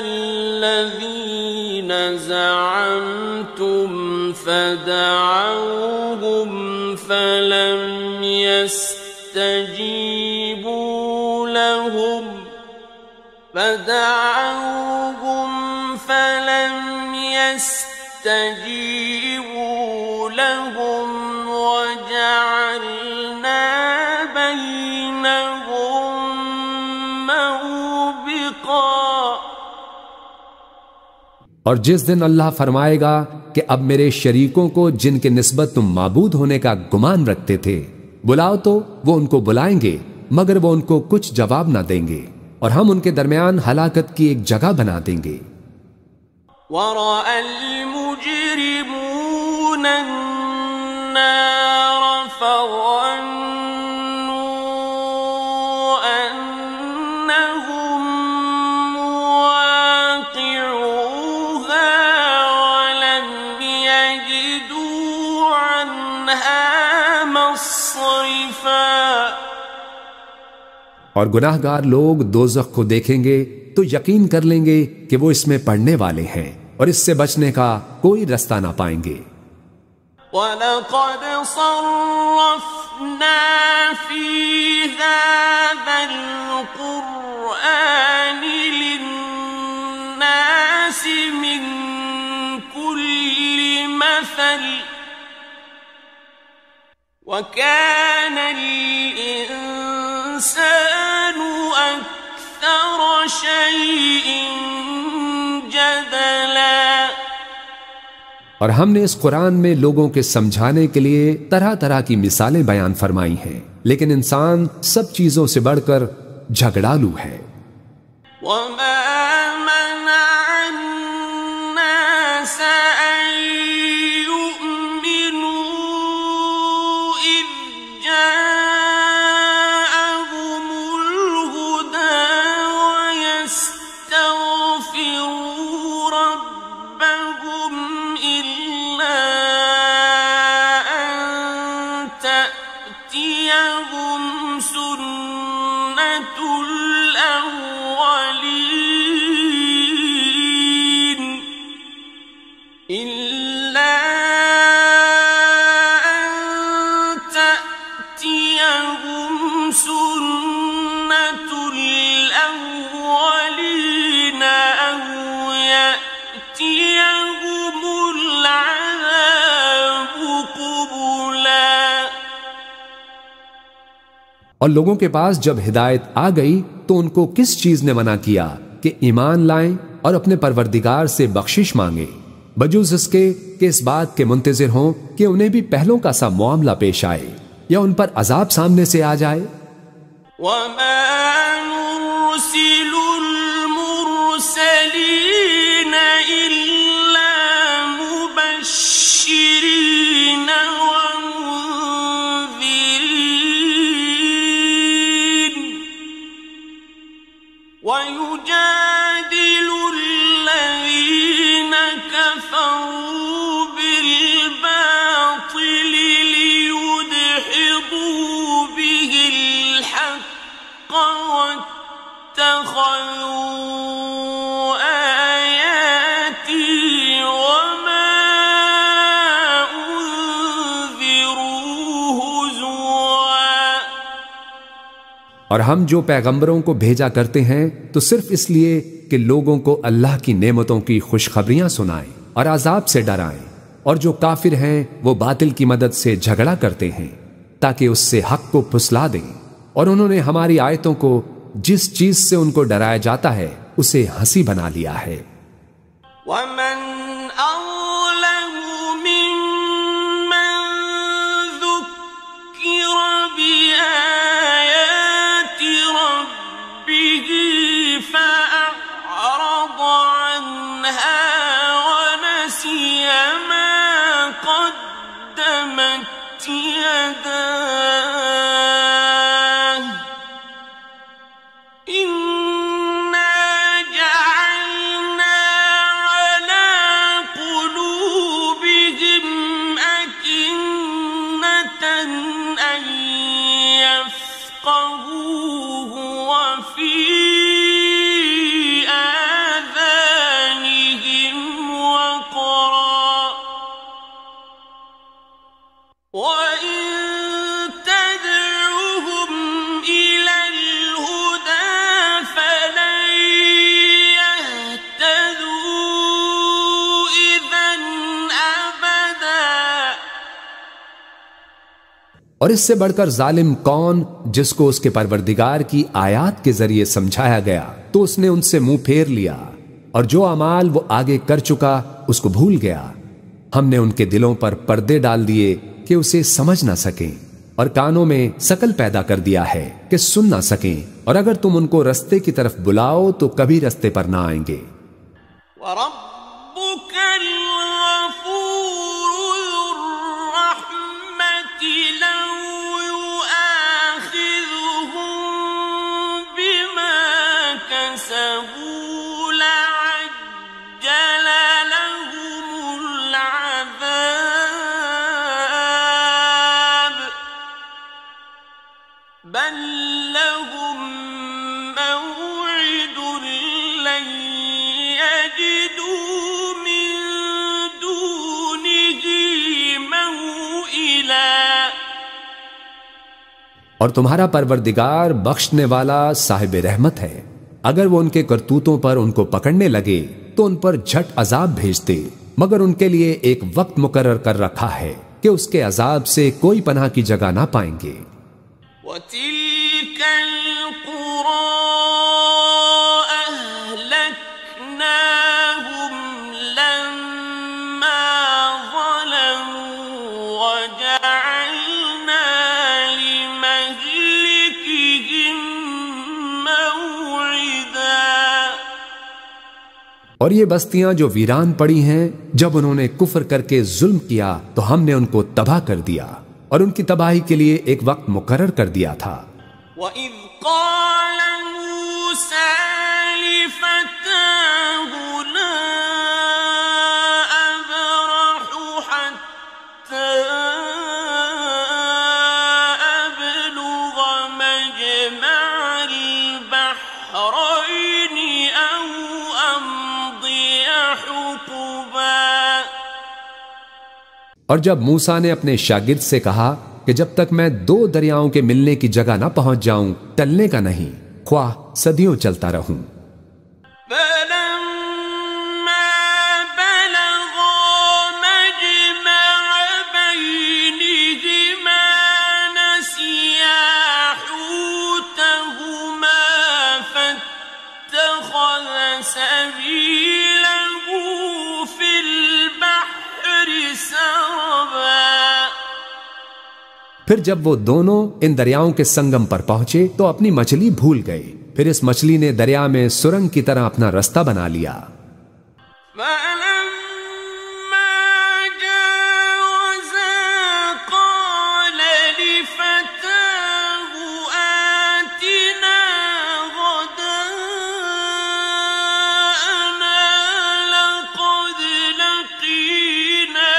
الَّذِينَ زَعَمْتُمْ فَدَعَوْهُمْ فَلَمْ يَسْتَجِيبُوا لَهُمْ وَجَعَلْنَا بَيْنَهُمْ مَوْبِقًا۔ اور جس دن اللہ فرمائے گا کہ اب میرے شریکوں کو جن کے نسبت تم معبود ہونے کا گمان رکھتے تھے بلاؤ، تو وہ ان کو بلائیں گے مگر وہ ان کو کچھ جواب نہ دیں گے، اور ہم ان کے درمیان ہلاکت کی ایک جگہ بنا دیں گے۔ وَرَأَى الْمُجْرِمُونَ النَّارَ فَظَنُّوا أَنَّهُم عنها مصرفا. اور گناہ گار لوگ دوزخ کو دیکھیں گے تو یقین کر لیں گے کہ وہ اس میں پڑنے والے ہیں اور اس سے بچنے کا کوئی رستہ نہ پائیں گے. وَلَقَدْ صَرَّفْنَا فِي هَذَا الْقُرْآنِ لِلنَّاسِ مِنْ كُلِّ مَثَلٍ وَكَانَ الْإِنسَانُ أَكْثَرَ شَيْءٍ جَدَلًا. اور ہم نے اس قرآن میں لوگوں کے سمجھانے کے لیے طرح طرح کی مثالیں بیان فرمائی ہیں، لیکن انسان سب چیزوں سے بڑھ کر جھگڑالو ہے. وَمَا مَنَعَ النَّاسَ أَن يُؤْمِنُوا إِذْ جَاءَهُمُ الْهُدَى وَيَسْتَغْفِرُوا رَبَّهُمْ إِلَّا أَن تَأْتِيَهُمْ سُنَّةُ الْأَوَّلِينَ إِلَّا أَن تَأْتِيَهُمْ سُنَّةُ الْأَوَّلِينَ أَوْ يَأْتِيَهُمُ الْعَذَابُ قُبُلًا. اور لوگوں کے پاس جب ہدایت آ گئی تو ان کو کس چیز نے منع کیا کہ ایمان لائیں اور اپنے پروردگار سے بخشش مانگیں، بجوز اس کے کہ اس بات کے منتظر ہوں کہ انہیں بھی پہلوں کا سا معاملہ پیش آئے یا ان پر عذاب سامنے سے آ جائے. وَمَا نُرْسِلُ الْمُرْسَلِينَ إِلَّا مُبَشِّرِينَ وَمُنذِرِينَ وَيُجَادِلُ الَّذِينَ كَفَرُوا بِالْبَاطِلِ لِيُدْحِضُوا بِهِ الْحَقَّ وَاتَّخَذُوا آيَاتِي وَمَا أُنذِرُوا هُزُوًا. اور ہم جو پیغمبروں کو بھیجا کرتے ہیں تو صرف اس لیے کہ لوگوں کو اللہ کی نعمتوں کی خوشخبریاں سنائیں اور عذاب سے ڈرائیں، اور جو کافر ہیں وہ باطل کی مدد سے جھگڑا کرتے ہیں تاکہ اس سے حق کو پھسلا دیں، اور انہوں نے ہماری آیتوں کو جس چیز سے ان کو ڈرایا جاتا ہے اسے ہنسی بنا لیا ہے. وَمَنْ أَظْلَمُ مِمَّنْ ذُكِّرَ بِآيَاتِ رَبِّهِ فَأَعْرَضَ عَنْهَا وَنَسِيَ مَا قَدَّمَتْ يَدَاهُ إِنَّا جَعَلْنَا عَلَى قُلُوبِهِمْ أَكِنَّةً أَن يَفْقَهُوهُ وَفِي آذَانِهِمْ وَقْرًا وَإِن تَدْعُهُمْ إِلَى الْهُدَى فَلَن يَهْتَدُوا إِذًا أَبَدًا. اور اس سے بڑھ کر ظالم کون جس کو اس کے پروردگار کی آیات کے ذریعے سمجھایا گیا تو اس نے ان سے منہ پھیر لیا، اور جو اعمال وہ آگے کر چکا اس کو بھول گیا. ہم نے ان کے دلوں پر پردے ڈال دیے کہ اسے سمجھ نہ سکیں، اور کانوں میں سکل پیدا کر دیا ہے کہ سن نہ سکیں، اور اگر تم ان کو رستے کی طرف بلاؤ تو کبھی رستے پر نہ آئیں گے. وَرَبُّكَ الْغَفُورُ ذُو الرَّحْمَةِ لَوْ يُؤَاخِذُهُم بِمَا كَسَبُوا لَعَجَّلَ لَهُمُ الْعَذَابَ اور تمہارا پروردگار بخشنے والا صاحب رحمت ہے، اگر وہ ان کے کرتوتوں پر ان کو پکڑنے لگے تو ان پر جھٹ عذاب بھیج دے، مگر ان کے لیے ایک وقت مقرر کر رکھا ہے کہ اس کے عذاب سے کوئی پناہ کی جگہ نہ پائیں گے۔ وَتِلْكَ الْقُرَىٰ أَهْلَكْنَاهُمْ لَمَّا ظَلَمُوا وَجَعَلْنَا لِمَهْلِكِهِم مَّوْعِدًا۔ اور یہ بستیاں جو ویران پڑی ہیں، جب انہوں نے کفر کر کے ظلم کیا تو ہم نے ان کو تباہ کر دیا اور ان کی تباہی کے لیے ایک وقت مقرر کر دیا تھا۔ وَإِذْ قَالَ مُوسَىٰ لِفَتَاهُ لَا أَبْرَحُ حَتَّىٰ أَبْلُغَ مَجْمَعَ الْبَحْرَيْنِ أَوْ أَمْضِيَ حُقُبًا۔ اور جب موسیٰ نے اپنے شاگرد سے کہا کہ جب تک میں 2 دریاؤں کے ملنے کی جگہ نہ پہنچ جاؤں، ٹلنے کا نہیں، خواہ صدیوں چلتا رہوں۔ فَلَمَّا بَلَغَا مَجْمَعَ بَيْنِهِمَا نَسِيَا حُوتَهُمَا فَاتَّخَذَ سَبِيلَهُ فِي الْبَحْرِ سَرَبًا۔ پھر جب وہ دونوں ان دریاؤں کے سنگم پر پہنچے تو اپنی مچھلی بھول گئے، پھر اس مچھلی نے دریا میں سرنگ کی طرح اپنا رستہ بنا لیا۔ فَلَمَّا جَاوَزَا قَالَ لِفَتَاهُ آتِنَا غَدَاءَنَا لَقَدْ لَقِينَا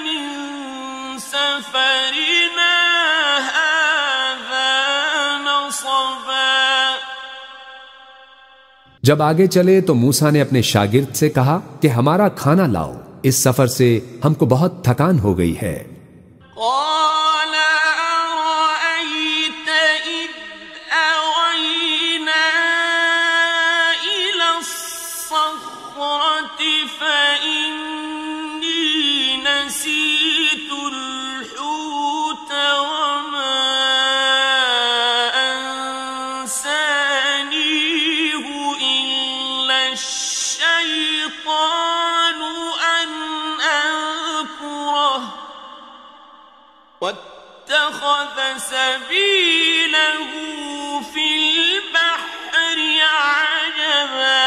مِن سَفَرِنَا هَٰذَا نَصَبًا۔ جب آگے چلے تو موسیٰ نے اپنے شاگرد سے کہا کہ ہمارا کھانا لاؤ، اس سفر سے ہم کو بہت تھکان ہو گئی ہے۔ قَالَ أَرَأَيْتَ إِذْ أَوَيْنَا إِلَى الصَّخْرَةِ فَإِنِّي نَسِيتُ الْحُوتَ وَمَا أَنسَانِيهُ إِلَّا الشَّيْطَانُ أَنْ أَذْكُرَهُ وَاتَّخَذَ سَبِيلَهُ فِي الْبَحْرِ عَجَبًا۔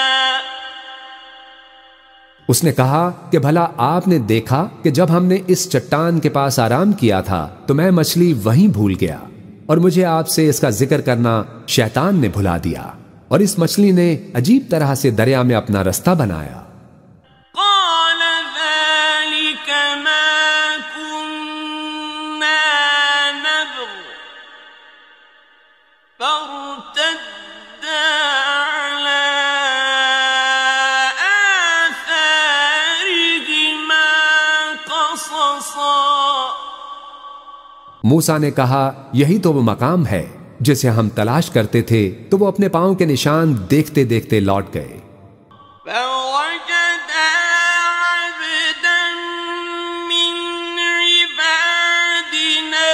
اس نے کہا کہ بھلا آپ نے دیکھا کہ جب ہم نے اس چٹان کے پاس آرام کیا تھا تو میں مچھلی وہیں بھول گیا، اور مجھے آپ سے اس کا ذکر کرنا شیطان نے بھلا دیا، اور اس مچھلی نے عجیب طرح سے دریا میں اپنا رستہ بنایا۔ قَالَ ذَلِكَ مَا كُنَّا نَبْغِ فَارْتَدَّا عَلَىٰ آثَارِهِمَا قَصَصًا۔ موسیٰ نے کہا یہی تو وہ مقام ہے جسے ہم تلاش کرتے تھے، تو وہ اپنے پاؤں کے نشان دیکھتے دیکھتے لوٹ گئے۔ فَوَجَدَا عَبْدًا مِّنْ عِبَادِنَا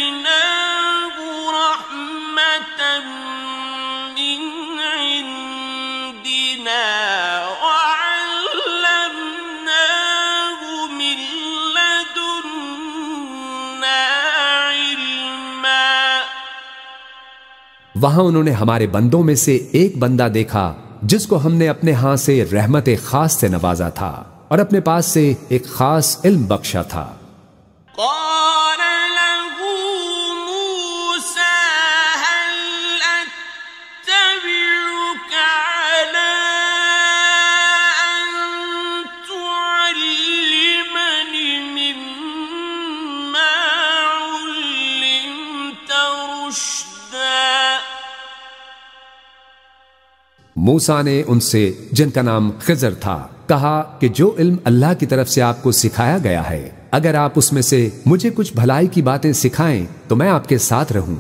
آتَيْنَاهُ رَحْمَةً مِّنْ عِندِنَا وَعَلَّمْنَاهُ مِن لَّدُنَّا عِلْمًا۔ وہاں انہوں نے ہمارے بندوں میں سے ایک بندہ دیکھا جس کو ہم نے اپنے ہاں سے رحمت خاص سے نوازا تھا اور اپنے پاس سے ایک خاص علم بخشا تھا۔ قَالَ لَهُ مُوسَىٰ هَلْ أَتَّبِعُكَ عَلَىٰ أَن تُعَلِّمَنِ مِمَّا عُلِّمْتَ رُشْدًا۔ موسیٰ نے ان سے، جن کا نام خضر تھا، کہا کہ جو علم اللہ کی طرف سے آپ کو سکھایا گیا ہے اگر آپ اس میں سے مجھے کچھ بھلائی کی باتیں سکھائیں تو میں آپ کے ساتھ رہوں۔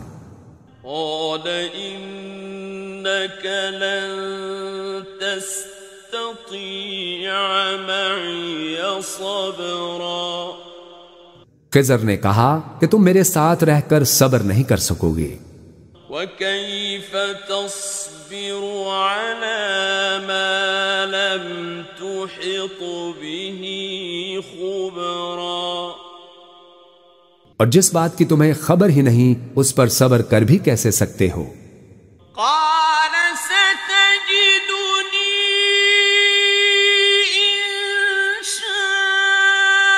قال إنك لن تستطيع معي صبرا خضر نے کہا کہ تم میرے ساتھ رہ کر صبر نہیں کر سکو گے۔ وكيف تصبر على ما لم تحط به خبرا اور جس بات کی تمہیں خبر ہی نہیں اس پر صبر کر بھی کیسے سکتے ہو؟ قال ستجدني إن شاء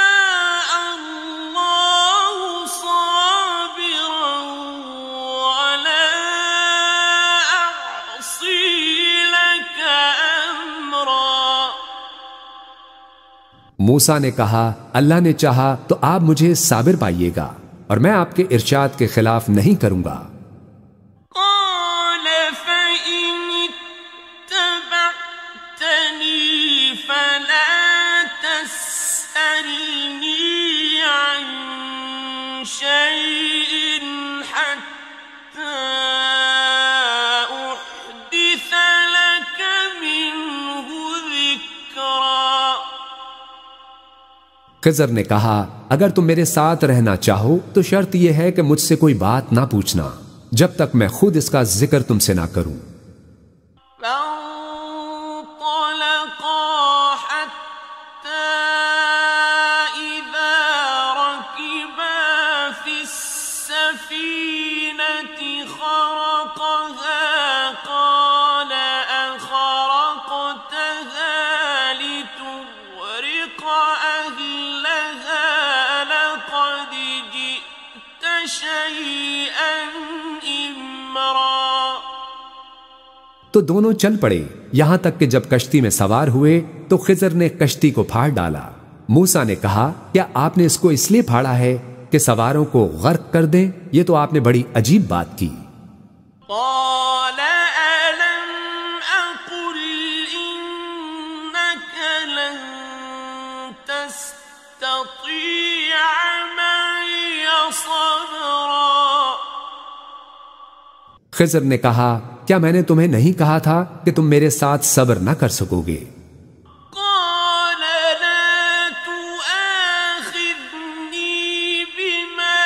الله صابرا ولا أعصي لك أمرا موسیٰ نے کہا اللہ نے چاہا تو آپ مجھے صابر پائیے گا اور میں آپ کے ارشاد کے خلاف نہیں کروں گا۔ قال فإن اتبعتني فلا تسألني عن شيء حتى أحدث لك منه ذكرا خضر نے کہا اگر تم میرے ساتھ رہنا چاہو تو شرط یہ ہے کہ مجھ سے کوئی بات نہ پوچھنا جب تک میں خود اس کا ذکر تم سے نہ کروں۔ فانطلقا حتى إذا ركبا في السفينة خرقها قال أخرقتها لتغرق أهلها لقد جئت شيئا إمرا تو دونوں چل پڑے یہاں تک کہ جب کشتی میں سوار ہوئے تو خضر نے کشتی کو پھاڑ ڈالا۔ موسیٰ نے کہا کیا آپ نے اس کو اس لیے پھاڑا ہے کہ سواروں کو غرق کر دیں؟ یہ تو آپ نے بڑی عجیب بات کی۔ قال ألم أقل إنك لن تستطيع معي صبرا خضر نے کہا کیا میں نے تمہیں نہیں کہا تھا کہ تم میرے ساتھ صبر نہ کر سکو گے؟ قال لا تؤاخذني بما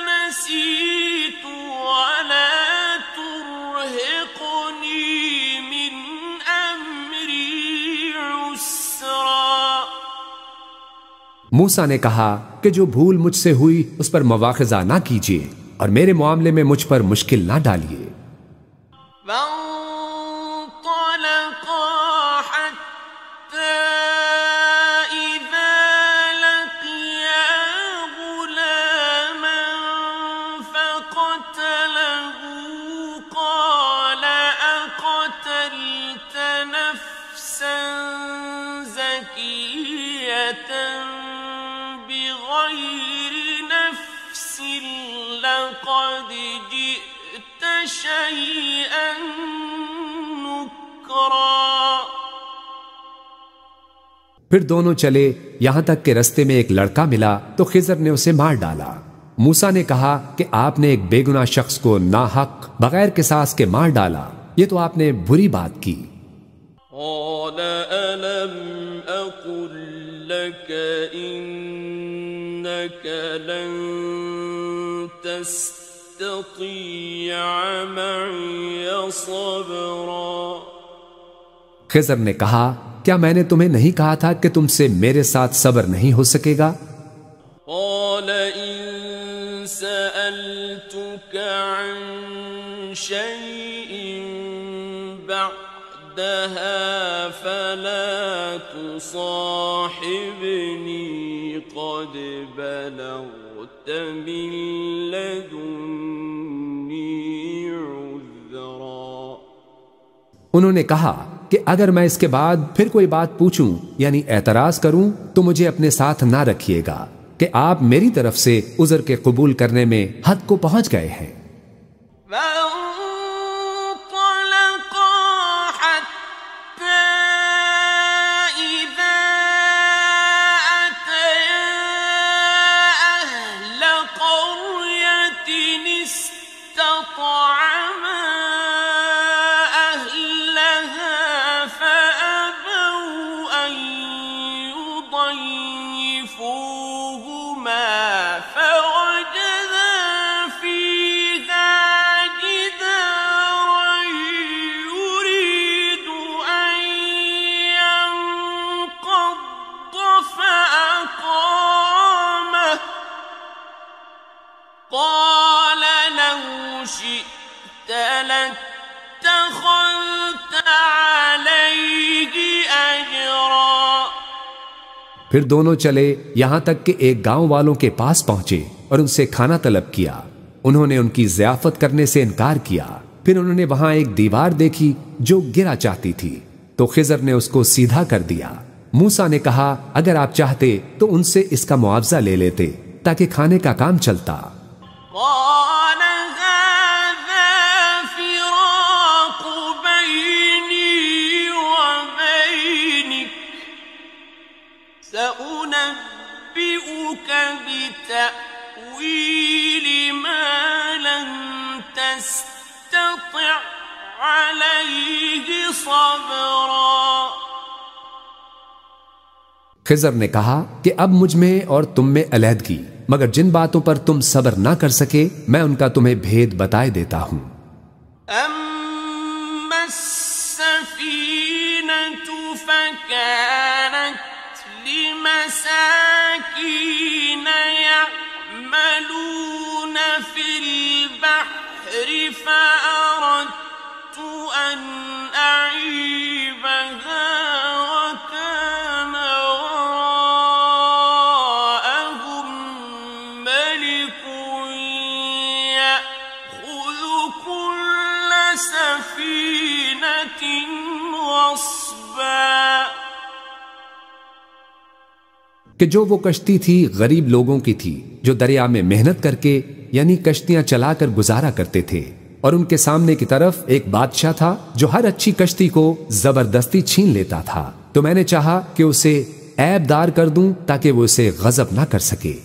نسيت ولا ترهقني من أمري عسرا موسیٰ نے کہا کہ جو بھول مجھ سے ہوئی اس پر مواخذہ نہ کیجیے اور میرے معاملے میں مجھ پر مشکل نہ ڈالیے۔ فانطلقا حتى إذا لقيا غلاما فقتله قال أقتلت نفسا زكية بغير نفس لقد جئت شيئا نكرا پھر دونوں چلے یہاں تک کہ رستے میں ایک لڑکا ملا تو خضر نے اسے مار ڈالا۔ موسیٰ نے کہا کہ آپ نے ایک بے گناہ شخص کو ناحق بغیر قصاص کے مار ڈالا، یہ تو آپ نے بری بات کی۔ قال ألم أقل لك إنك لن تستطيع معي صبرا خضر نے کہا کیا میں نے تمہیں نہیں کہا تھا کہ تم سے میرے ساتھ صبر نہیں ہو سکے گا؟ قال إن سألتك عن شيء بعدها فلا تصاحبني قد بلغت من لدني عذرا انہوں نے کہا کہ اگر میں اس کے بعد پھر کوئی بات پوچھوں یعنی اعتراض کروں تو مجھے اپنے ساتھ نہ رکھیے گا کہ آپ میری طرف سے عذر کے قبول کرنے میں حد کو پہنچ گئے ہیں۔ فانطلقا حتى إذا أتيا پھر دونوں چلے یہاں تک کہ ایک گاؤں والوں کے پاس پہنچے اور ان سے کھانا طلب کیا۔ انہوں نے ان کی ضیافت کرنے سے انکار کیا۔ پھر انہوں نے وہاں ایک دیوار دیکھی جو گرا چاہتی تھی، تو خضر نے اس کو سیدھا کر دیا۔ موسیٰ نے کہا اگر آپ چاہتے تو ان سے اس کا معاوضہ لے لیتے تاکہ کھانے کا کام چلتا۔ قال هذا فراق بيني وبينك سأنبئك بتأويل ما لم تستطع عليه صبرا۔ خضر نے کہا کہ اب مجھ میں اور تم میں علیحدگی، مگر جن باتوں پر تم صبر نہ کر سکے میں ان کا تمہیں بھید بتائے دیتا ہوں۔ أما السفينة فكانت لمساكين يعملون في البحر فأردت أن أعيبها وكان وراءهم ملك يأخذ كل سفينة غصبا۔ کہ جو وہ کشتی تھی غریب لوگوں کی تھی جو دریا میں محنت کر کے یعنی کشتیاں چلا کر گزارا کرتے تھے، اور ان کے سامنے کی طرف ایک بادشاہ تھا جو ہر اچھی کشتی کو زبردستی چھین لیتا تھا، تو میں نے چاہا کہ اسے عیب دار کر دوں تاکہ وہ اسے غضب نہ کر سکے۔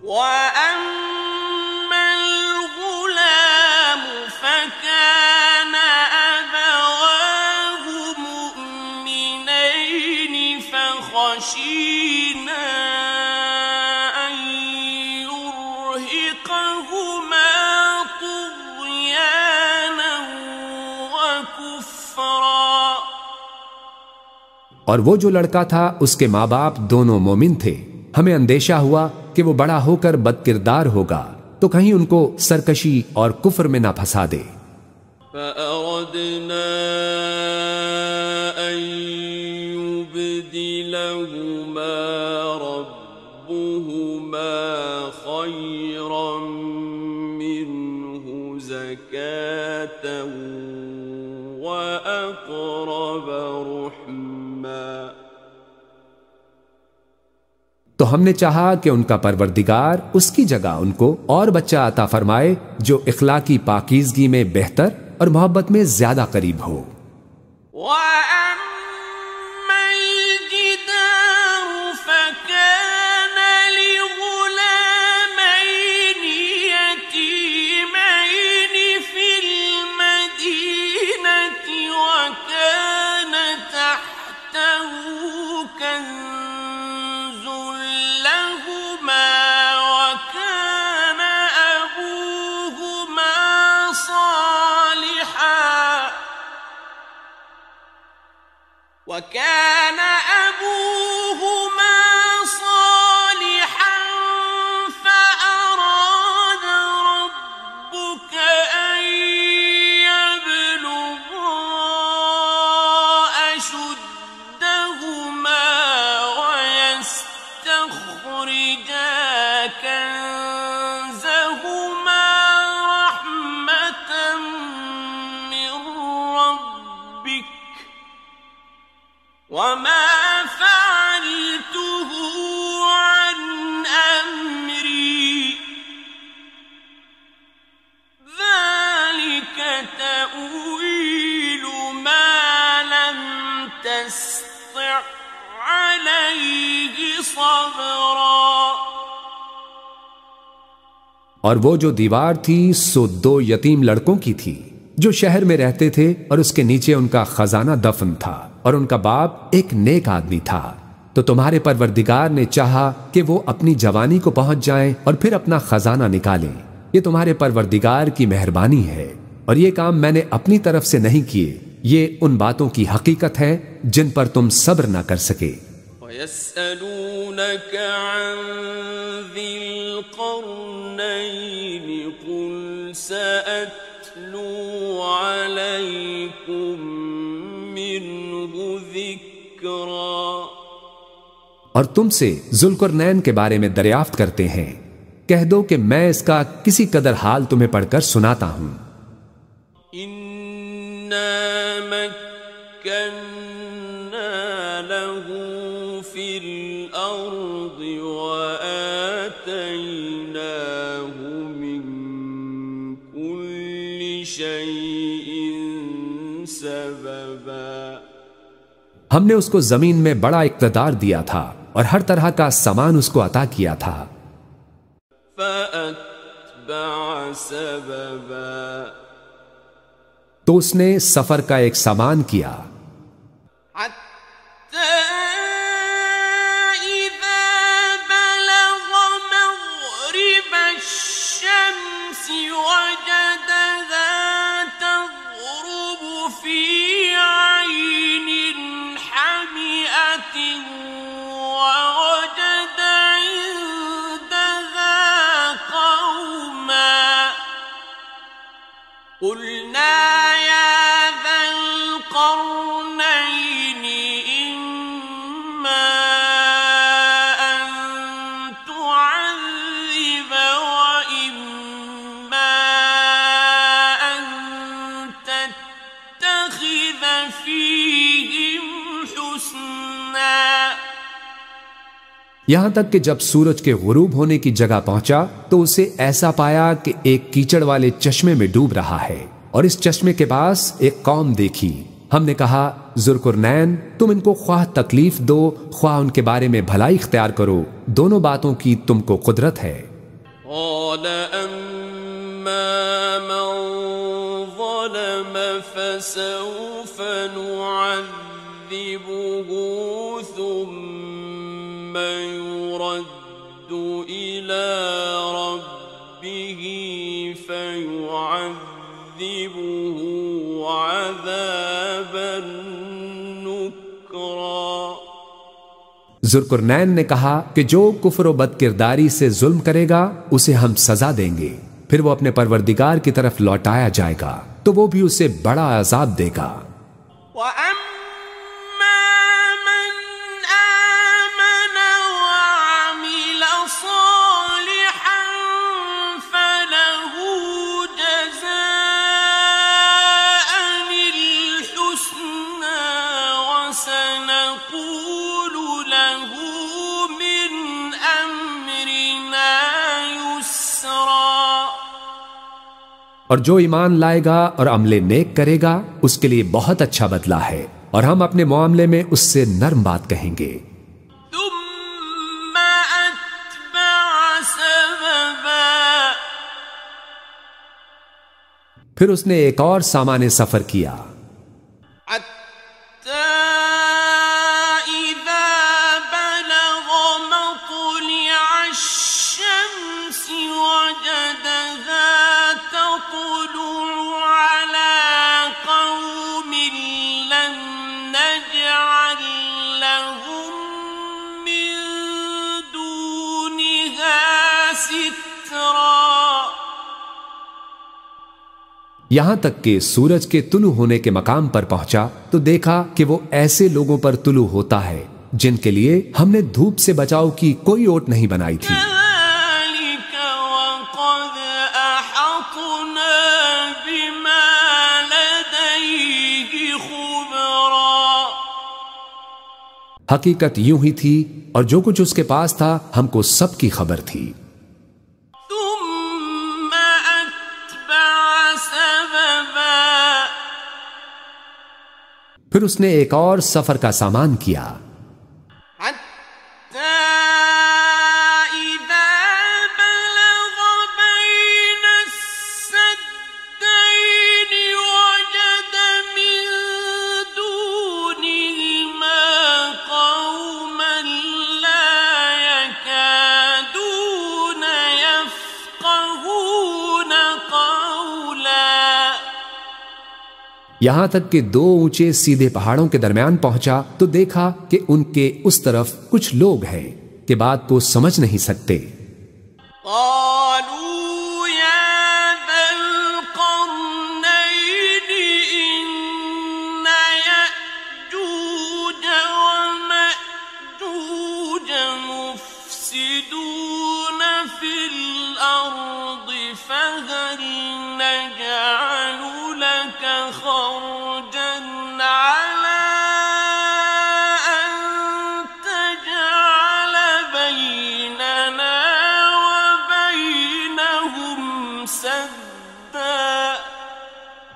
وَأَمَّا الْغُلَامُ فَكَانَ أَبَوَاهُ مُؤْمِنَيْنِ فَخَشِينَا أَن يُرْهِقَهُمَا طُغْيَانًا وَكُفْرًا۔ اور وہ جو لڑکا تھا اس کے ماں باپ دونوں مومن تھے، ہمیں اندیشہ ہوا کہ وہ بڑا ہو کر بد کردار ہوگا تو کہیں ان کو سرکشی اور کفر میں نہ پھنسا دے۔ فَأَرَدْنَا أَن يُبْدِلَهُمَا رَبُّهُمَا خَيْرًا مِّنْهُ زَكَاةً وَأَقْرَبَ رُحْمًا۔ تو ہم نے چاہا کہ ان کا پروردگار اس کی جگہ ان کو اور بچہ عطا فرمائے جو اخلاقی پاکیزگی میں بہتر اور محبت میں زیادہ قریب ہو۔ وَأَمَّا الْجِدَارُ فَكَانَ لِغُلَامَيْنِ يَتِيمَيْنِ فِي الْمَدِينَةِ وَكَانَ تَحْتَهُ كَنزٌ لَّهُمَا وَكَانَ أَبُوهُمَا صَالِحًا فَأَرَادَ رَبُّكَ أَن يَبْلُغَا أَشُدَّهُمَا وَيَسْتَخْرِجَا كَنزَهُمَا رَحْمَةً مِّن رَّبِّكَ وَمَا فَعَلْتُهُ عَنْ أَمْرِي ذَلِكَ تَأْوِيلُ مَا لَمْ تَسْطِعْ عَلَيْهِ صَبْرًا۔ اور وہ جو دیوار تھی سو دو یتیم لڑکوں کی تھی جو شہر میں رہتے تھے اور اس کے نیچے ان کا خزانہ دفن تھا، اور ان کا باپ ایک نیک آدمی تھا۔ تو تمہارے پروردگار نے چاہا کہ وہ اپنی جوانی کو پہنچ جائیں اور پھر اپنا خزانہ نکالیں۔ یہ تمہارے پروردگار کی مہربانی ہے، اور یہ کام میں نے اپنی طرف سے نہیں کیے، یہ ان باتوں کی حقیقت ہے جن پر تم صبر نہ کر سکے۔ وَيَسْأَلُونَكَ عَنْ ذِي الْقَرْنَيْنِ قُلْ سَأَتْلُو عَلَيْكُمْ مِنْهُ ذِكْرًا۔ اور تم سے ذوالقرنین کے بارے میں دریافت کرتے ہیں، کہہ دو کہ میں اس کا کسی قدر حال تمہیں پڑھ کر سناتا ہوں۔ إِنَّا مَكَّنَّا لَهُ فِي الْأَرْضِ وَآتَيْنَاهُ مِن كُلِّ شَيْءٍ سَبَبًا۔ ہم نے اس کو زمین میں بڑا اقتدار دیا تھا اور ہر طرح کا سامان اس کو عطا کیا تھا۔ فَأَتْبَعَ سَبَبًا۔ تو اس نے سفر کا ایک سامان کیا، حَتَّى إِذَا بَلَغَ مَغْرِبَ الشَّمْسِ وَجَدَهَا تَغْرُبُ فِي عَيْنٍ حَمِئَةٍ وَوَجَدَ عِندَهَا قَوْمًا قُلْنَا يَا ذَا الْقَرْنَيْنِ إِمَّا أَن تُعَذِّبَ وَإِمَّا أَن تَتَّخِذَ فِيهِمْ حُسْنًا۔ یہاں تک کہ جب سورج کے غروب ہونے کی جگہ پہنچا تو اسے ایسا پایا کہ ایک کیچڑ والے چشمے میں ڈوب رہا ہے اور اس چشمے کے پاس ایک قوم دیکھی۔ ہم نے کہا ذوالقرنین تم ان کو خواہ تکلیف دو خواہ ان کے بارے میں بھلائی اختیار کرو، دونوں باتوں کی تم کو قدرت ہے۔ قال أما من ظلم فسوف نعذبه ثم يرد إلى ربه فيعذبه عذابا نكرا۔ ذوالقرنین نے کہا کہ جو کفر و بد کرداری سے ظلم کرے گا اسے ہم سزا دیں گے، پھر وہ اپنے پروردگار کی طرف لوٹایا جائے گا تو وہ بھی اسے بڑا عذاب دے گا۔ وَأَمَّا مَنْ آمَنَ وَعَمِلَ صَالِحًا فَلَهُ جَزَاءً الْحُسْنَى وَسَنَقُولُ لَهُ مِنْ أَمْرِنَا يُسْرًا۔ اور جو ایمان لائے گا اور عمل نیک کرے گا اس کے لیے بہت اچھا بدلہ ہے، اور ہم اپنے معاملے میں اس سے نرم بات کہیں گے۔ ثُمَّ أَتْبَعَ سَبَبًا۔ پھر اس نے ایک اور سامان سفر کیا، حَتَّى إِذَا بَلَغَ مَطْلِعَ الشَّمْسِ وَجَدَهَا تَطْلُعُ عَلَى قَوْمٍ لَمْ نَجْعَلْ لَهُم مِّن دُونِهَا سِتْرًا۔ یہاں تک کہ سورج کے طلوع ہونے کے مقام پر پہنچا تو دیکھا کہ وہ ایسے لوگوں پر طلوع ہوتا ہے جن کے لیے ہم نے دھوپ سے بچاؤ کی کوئی اوٹ نہیں بنائی تھی۔ كَذَلِكَ وَقَدْ أَحَطْنَا بِمَا لَدَيْهِ خُبْرًا۔ حقیقت یوں ہی تھی اور جو کچھ اس کے پاس تھا ہم کو سب کی خبر تھی۔ ثُمَّ أَتْبَعَ سَبَبًا۔ پھر اس نے ایک اور سفر کا سامان کیا، حَتَّى إِذَا بَلَغَ بَيْنَ السَّدَّيْنِ وَجَدَ مِن دُونِهِمَا قَوْمًا لَا يَكَادُونَ يَفْقَهُونَ قَوْلًا۔ یہاں تک کہ دو اونچے سیدھے پہاڑوں کے درمیان پہنچا تو دیکھا کہ ان کے اس طرف کچھ لوگ ہیں کہ بات کو سمجھ نہیں سکتے۔ قالوا يا ذا القرنين إن يأجوج ومأجوج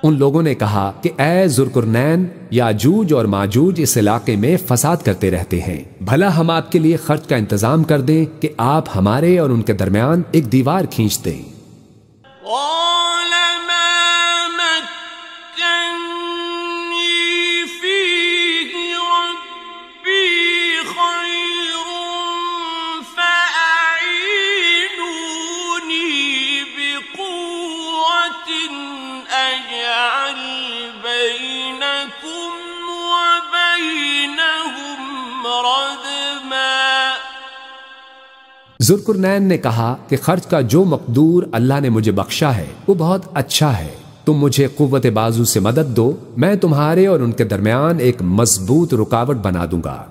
ان لوگوں نے کہا کہ اے ذوالقرنین، یاجوج اور ماجوج اس علاقے میں فساد کرتے رہتے ہیں، بھلا ہم آپ کے لیے خرچ کا انتظام کر دیں کہ آپ ہمارے اور ان کے درمیان ایک دیوار کھینچ دیں۔ قال ما مكني فيه ربي خير فأعينوني بقوة أجعل بينكم وبينهم ردما۔ ذوالقرنین نے کہا کہ خرچ کا جو مقدور اللہ نے مجھے بخشا ہے وہ بہت اچھا ہے، تم مجھے قوت بازو سے مدد دو، میں تمہارے اور ان کے درمیان ایک مضبوط رکاوٹ بنا دوں گا۔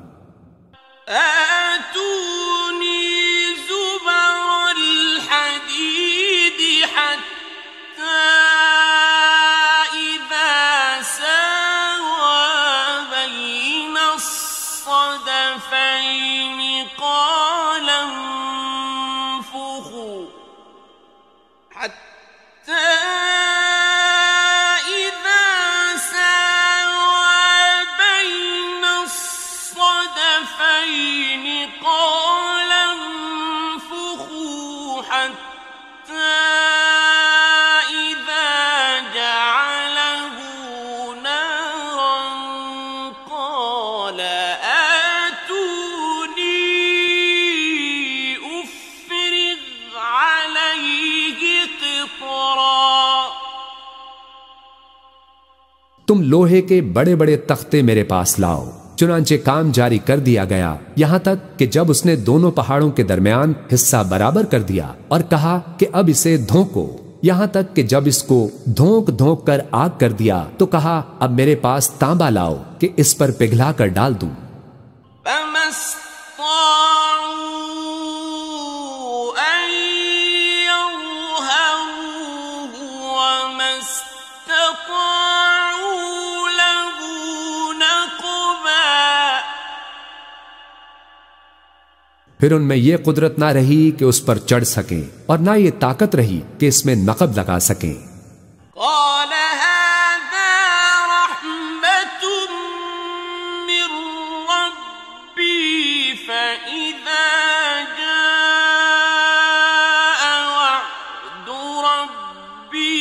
آتوني زبر الحديد حتى إذا ساوى بين الصدفين قال انفخوا حتى إذا ساوى بين الصدفين قال انفخوا حتى إذا جعله نارا قال آتوني أفرغ عليه قطرا۔ تم لوہے کے بڑے بڑے تختے میرے پاس لاؤ۔ چنانچہ کام جاری کر دیا گیا، یہاں تک کہ جب اس نے دونوں پہاڑوں کے درمیان حصہ برابر کر دیا اور کہا کہ اب اسے دھونکو، یہاں تک کہ جب اس کو دھونک دھونک کر آگ کر دیا تو کہا اب میرے پاس تانبا لاؤ کہ اس پر پگھلا کر ڈال دوں۔ فما استطاعوا أن يظهروه وما استطاعوا له نقبا۔ پھر ان میں یہ قدرت نہ رہی کہ اس پر چڑھ سکیں اور نہ یہ طاقت رہی کہ اس میں نقب لگا سکیں۔ قال هذا رحمة من ربي فإذا جاء وعد ربي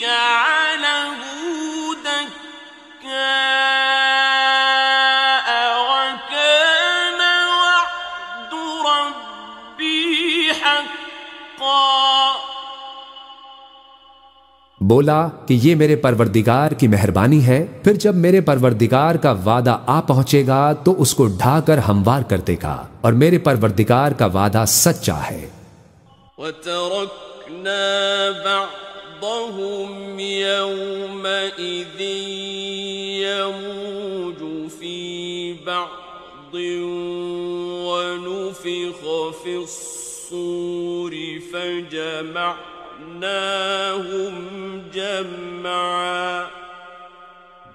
جعله دكاء وكان وعد ربي حقا۔ بولا کہ یہ میرے پروردگار کی مہربانی ہے، پھر جب میرے پروردگار کا وعدہ آ پہنچے گا تو اس کو ڈھا کر ہموار کر دے گا، اور میرے پروردگار کا وعدہ سچا ہے۔ وَتَرَكْنَا بَعْضَهُمْ يَوْمَئِذٍ يَمُوجُ فِي بَعْضٍ وَنُفِخَ فِي الصُّورِ فَجَمَعْنَاهُمْ جَمْعًا۔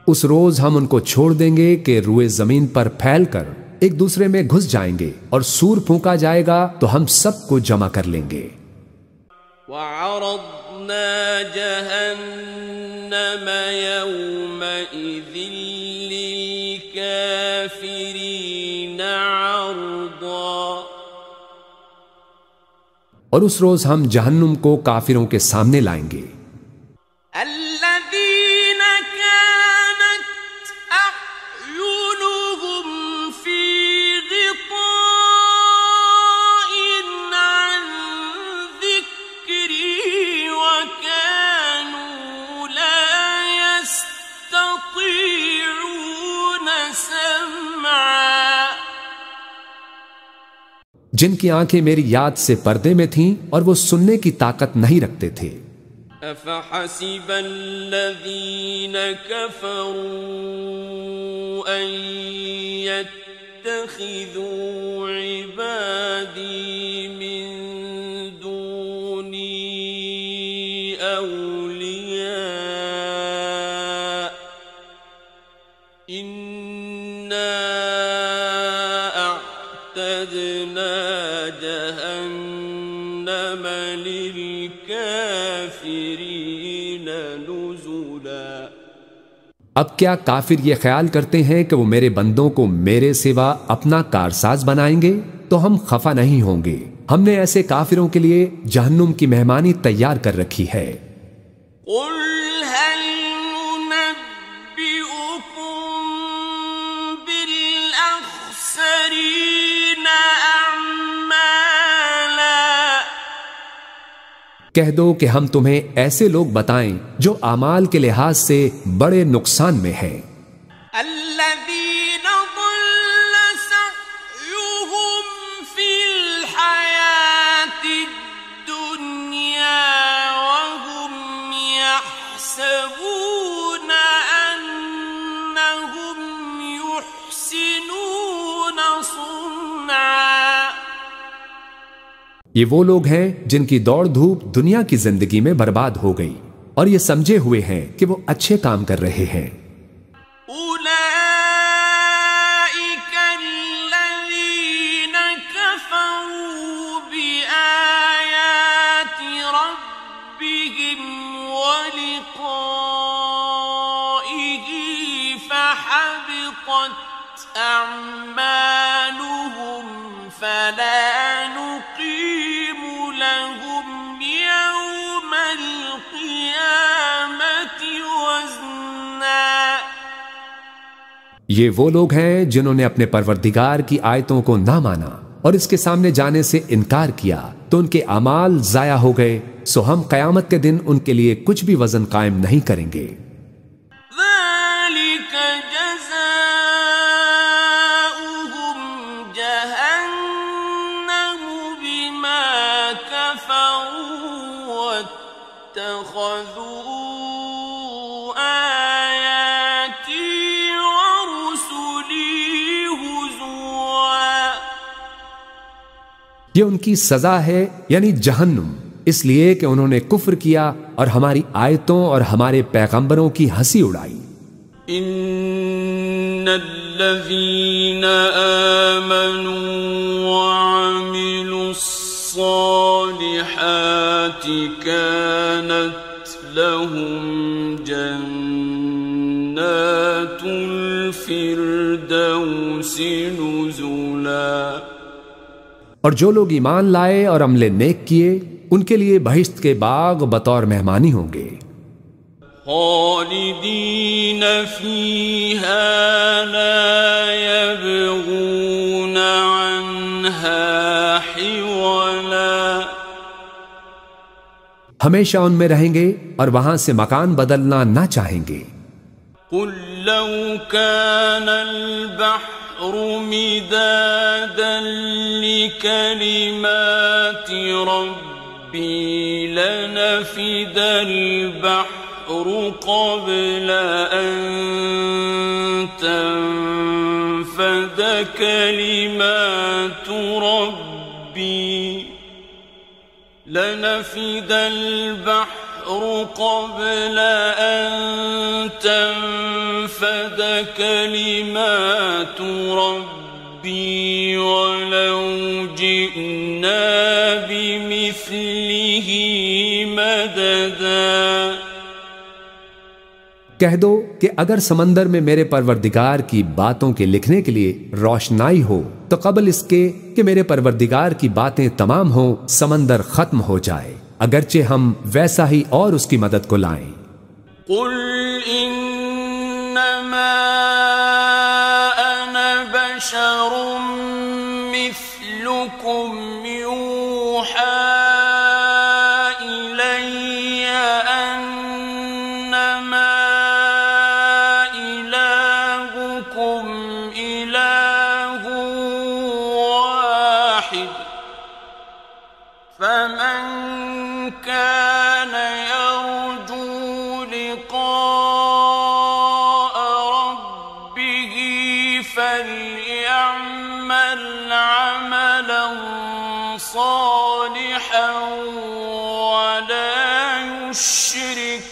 اس روز ہم ان کو چھوڑ دیں گے کہ روئے زمین پر پھیل کر ایک دوسرے میں گھس جائیں گے، اور سور پھونکا جائے گا تو ہم سب کو جمع کر لیں گے۔ وَعَرَضْنَا جَهَنَّمَ يَوْمَئِذٍ لِلْكَافِرِينَ عَرْضًا۔ اور اس روز ہم جہنم کو کافروں کے سامنے لائیں گے۔ الذين كانت أعينهم في غطاء عن ذكري وكانوا لا يستطيعون سمعا۔ جن کی آنکھیں میری یاد سے پردے میں تھیں اور وہ سننے کی طاقت نہیں رکھتے تھے۔ أفحسب الذين كفروا أن يتخذوا عبادي من دوني أولياء إنا أعتدنا جهنم للكافرين نزلا۔ اب کیا کافر یہ خیال کرتے ہیں کہ وہ میرے بندوں کو میرے سوا اپنا کارساز بنائیں گے؟ تو ہم خفا نہیں ہوں گے، ہم نے ایسے کافروں کے لیے جہنم کی مہمانی تیار کر رکھی ہے۔ قل هل ننبئكم بالأخسرين أعمالا، کہہ دو کہ ہم تمہیں ایسے لوگ بتائیں جو اعمال کے لحاظ سے بڑے نقصان میں ہیں۔ الذين ضل سعيهم في الحياة الدنيا وهم يحسبون أنهم يحسنون صنعا، یہ وہ لوگ ہیں جن کی دوڑ دھوپ دنیا کی زندگی میں برباد ہو گئی اور یہ سمجھے ہوئے ہیں کہ وہ اچھے کام کر رہے ہیں۔ أولئك الذين كفروا بآيات ربهم ولقائه فحبطت أعمالهم فلا نقيم لهم يوم القيامة وزنا۔ یہ وہ لوگ ہیں جنہوں نے اپنے پروردگار کی آیتوں کو نہ مانا اور اس کے سامنے جانے سے انکار کیا تو ان کے اعمال ضائع ہو گئے، سو ہم قیامت کے دن ان کے لیے کچھ بھی وزن قائم نہیں کریں گے۔ ذلك جزاؤهم جهنم بما كفروا واتخذوا آياتي ورسلي هزوا۔ یہ ان کی سزا ہے، یعنی جہنم، اس لیے کہ انہوں نے کفر کیا اور ہماری آیتوں اور ہمارے پیغمبروں کی ہنسی اڑائی۔ ان الذين آمنوا وعملوا الصالحات كانت لهم جنات الفردوس نزلا، اور جو لوگ ایمان لائے اور عمل نیک کیے ان کے لیے بہشت کے باغ بطور مہمانی ہوں گے۔ خالدین فیہا لا یبغون عنہا حولا، ہمیشہ ان میں رہیں گے اور وہاں سے مکان بدلنا نہ چاہیں گے۔ قل لو كان البحر مدادا لكلمات ربي لنفد البحر قبل أن تنفد كلمات ربي لنفد البحر قبل أن تنفد كلمات ربي ولو جئنا بمثله مددا۔ کہہ دو کہ اگر سمندر میں میرے پروردگار کی باتوں کے لکھنے کے لیے روشنائی ہو تو قبل اس کے کہ میرے پروردگار کی باتیں تمام ہوں سمندر ختم ہو جائے، اگرچہ ہم ویسا ہی اور اس کی مدد کو لائیں۔ قل انما انا بشر مثلكم يوحى الي انما الهكم اله واحد فمن كان يرجو لقاء ربه فليعمل عملا صالحا ولا يشرك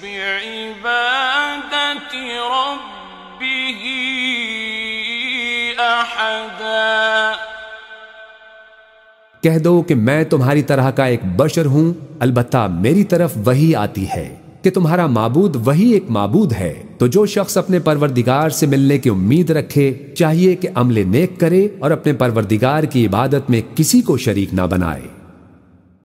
بعبادة ربه أحدا۔ کہہ دو کہ میں تمہاری طرح کا ایک بشر ہوں، البتہ میری طرف وحی آتی ہے کہ تمہارا معبود وہی ایک معبود ہے تو جو شخص اپنے پروردگار سے ملنے کی امید رکھے چاہیے کہ عمل نیک کرے اور اپنے پروردگار کی عبادت میں کسی کو شریک نہ بنائے۔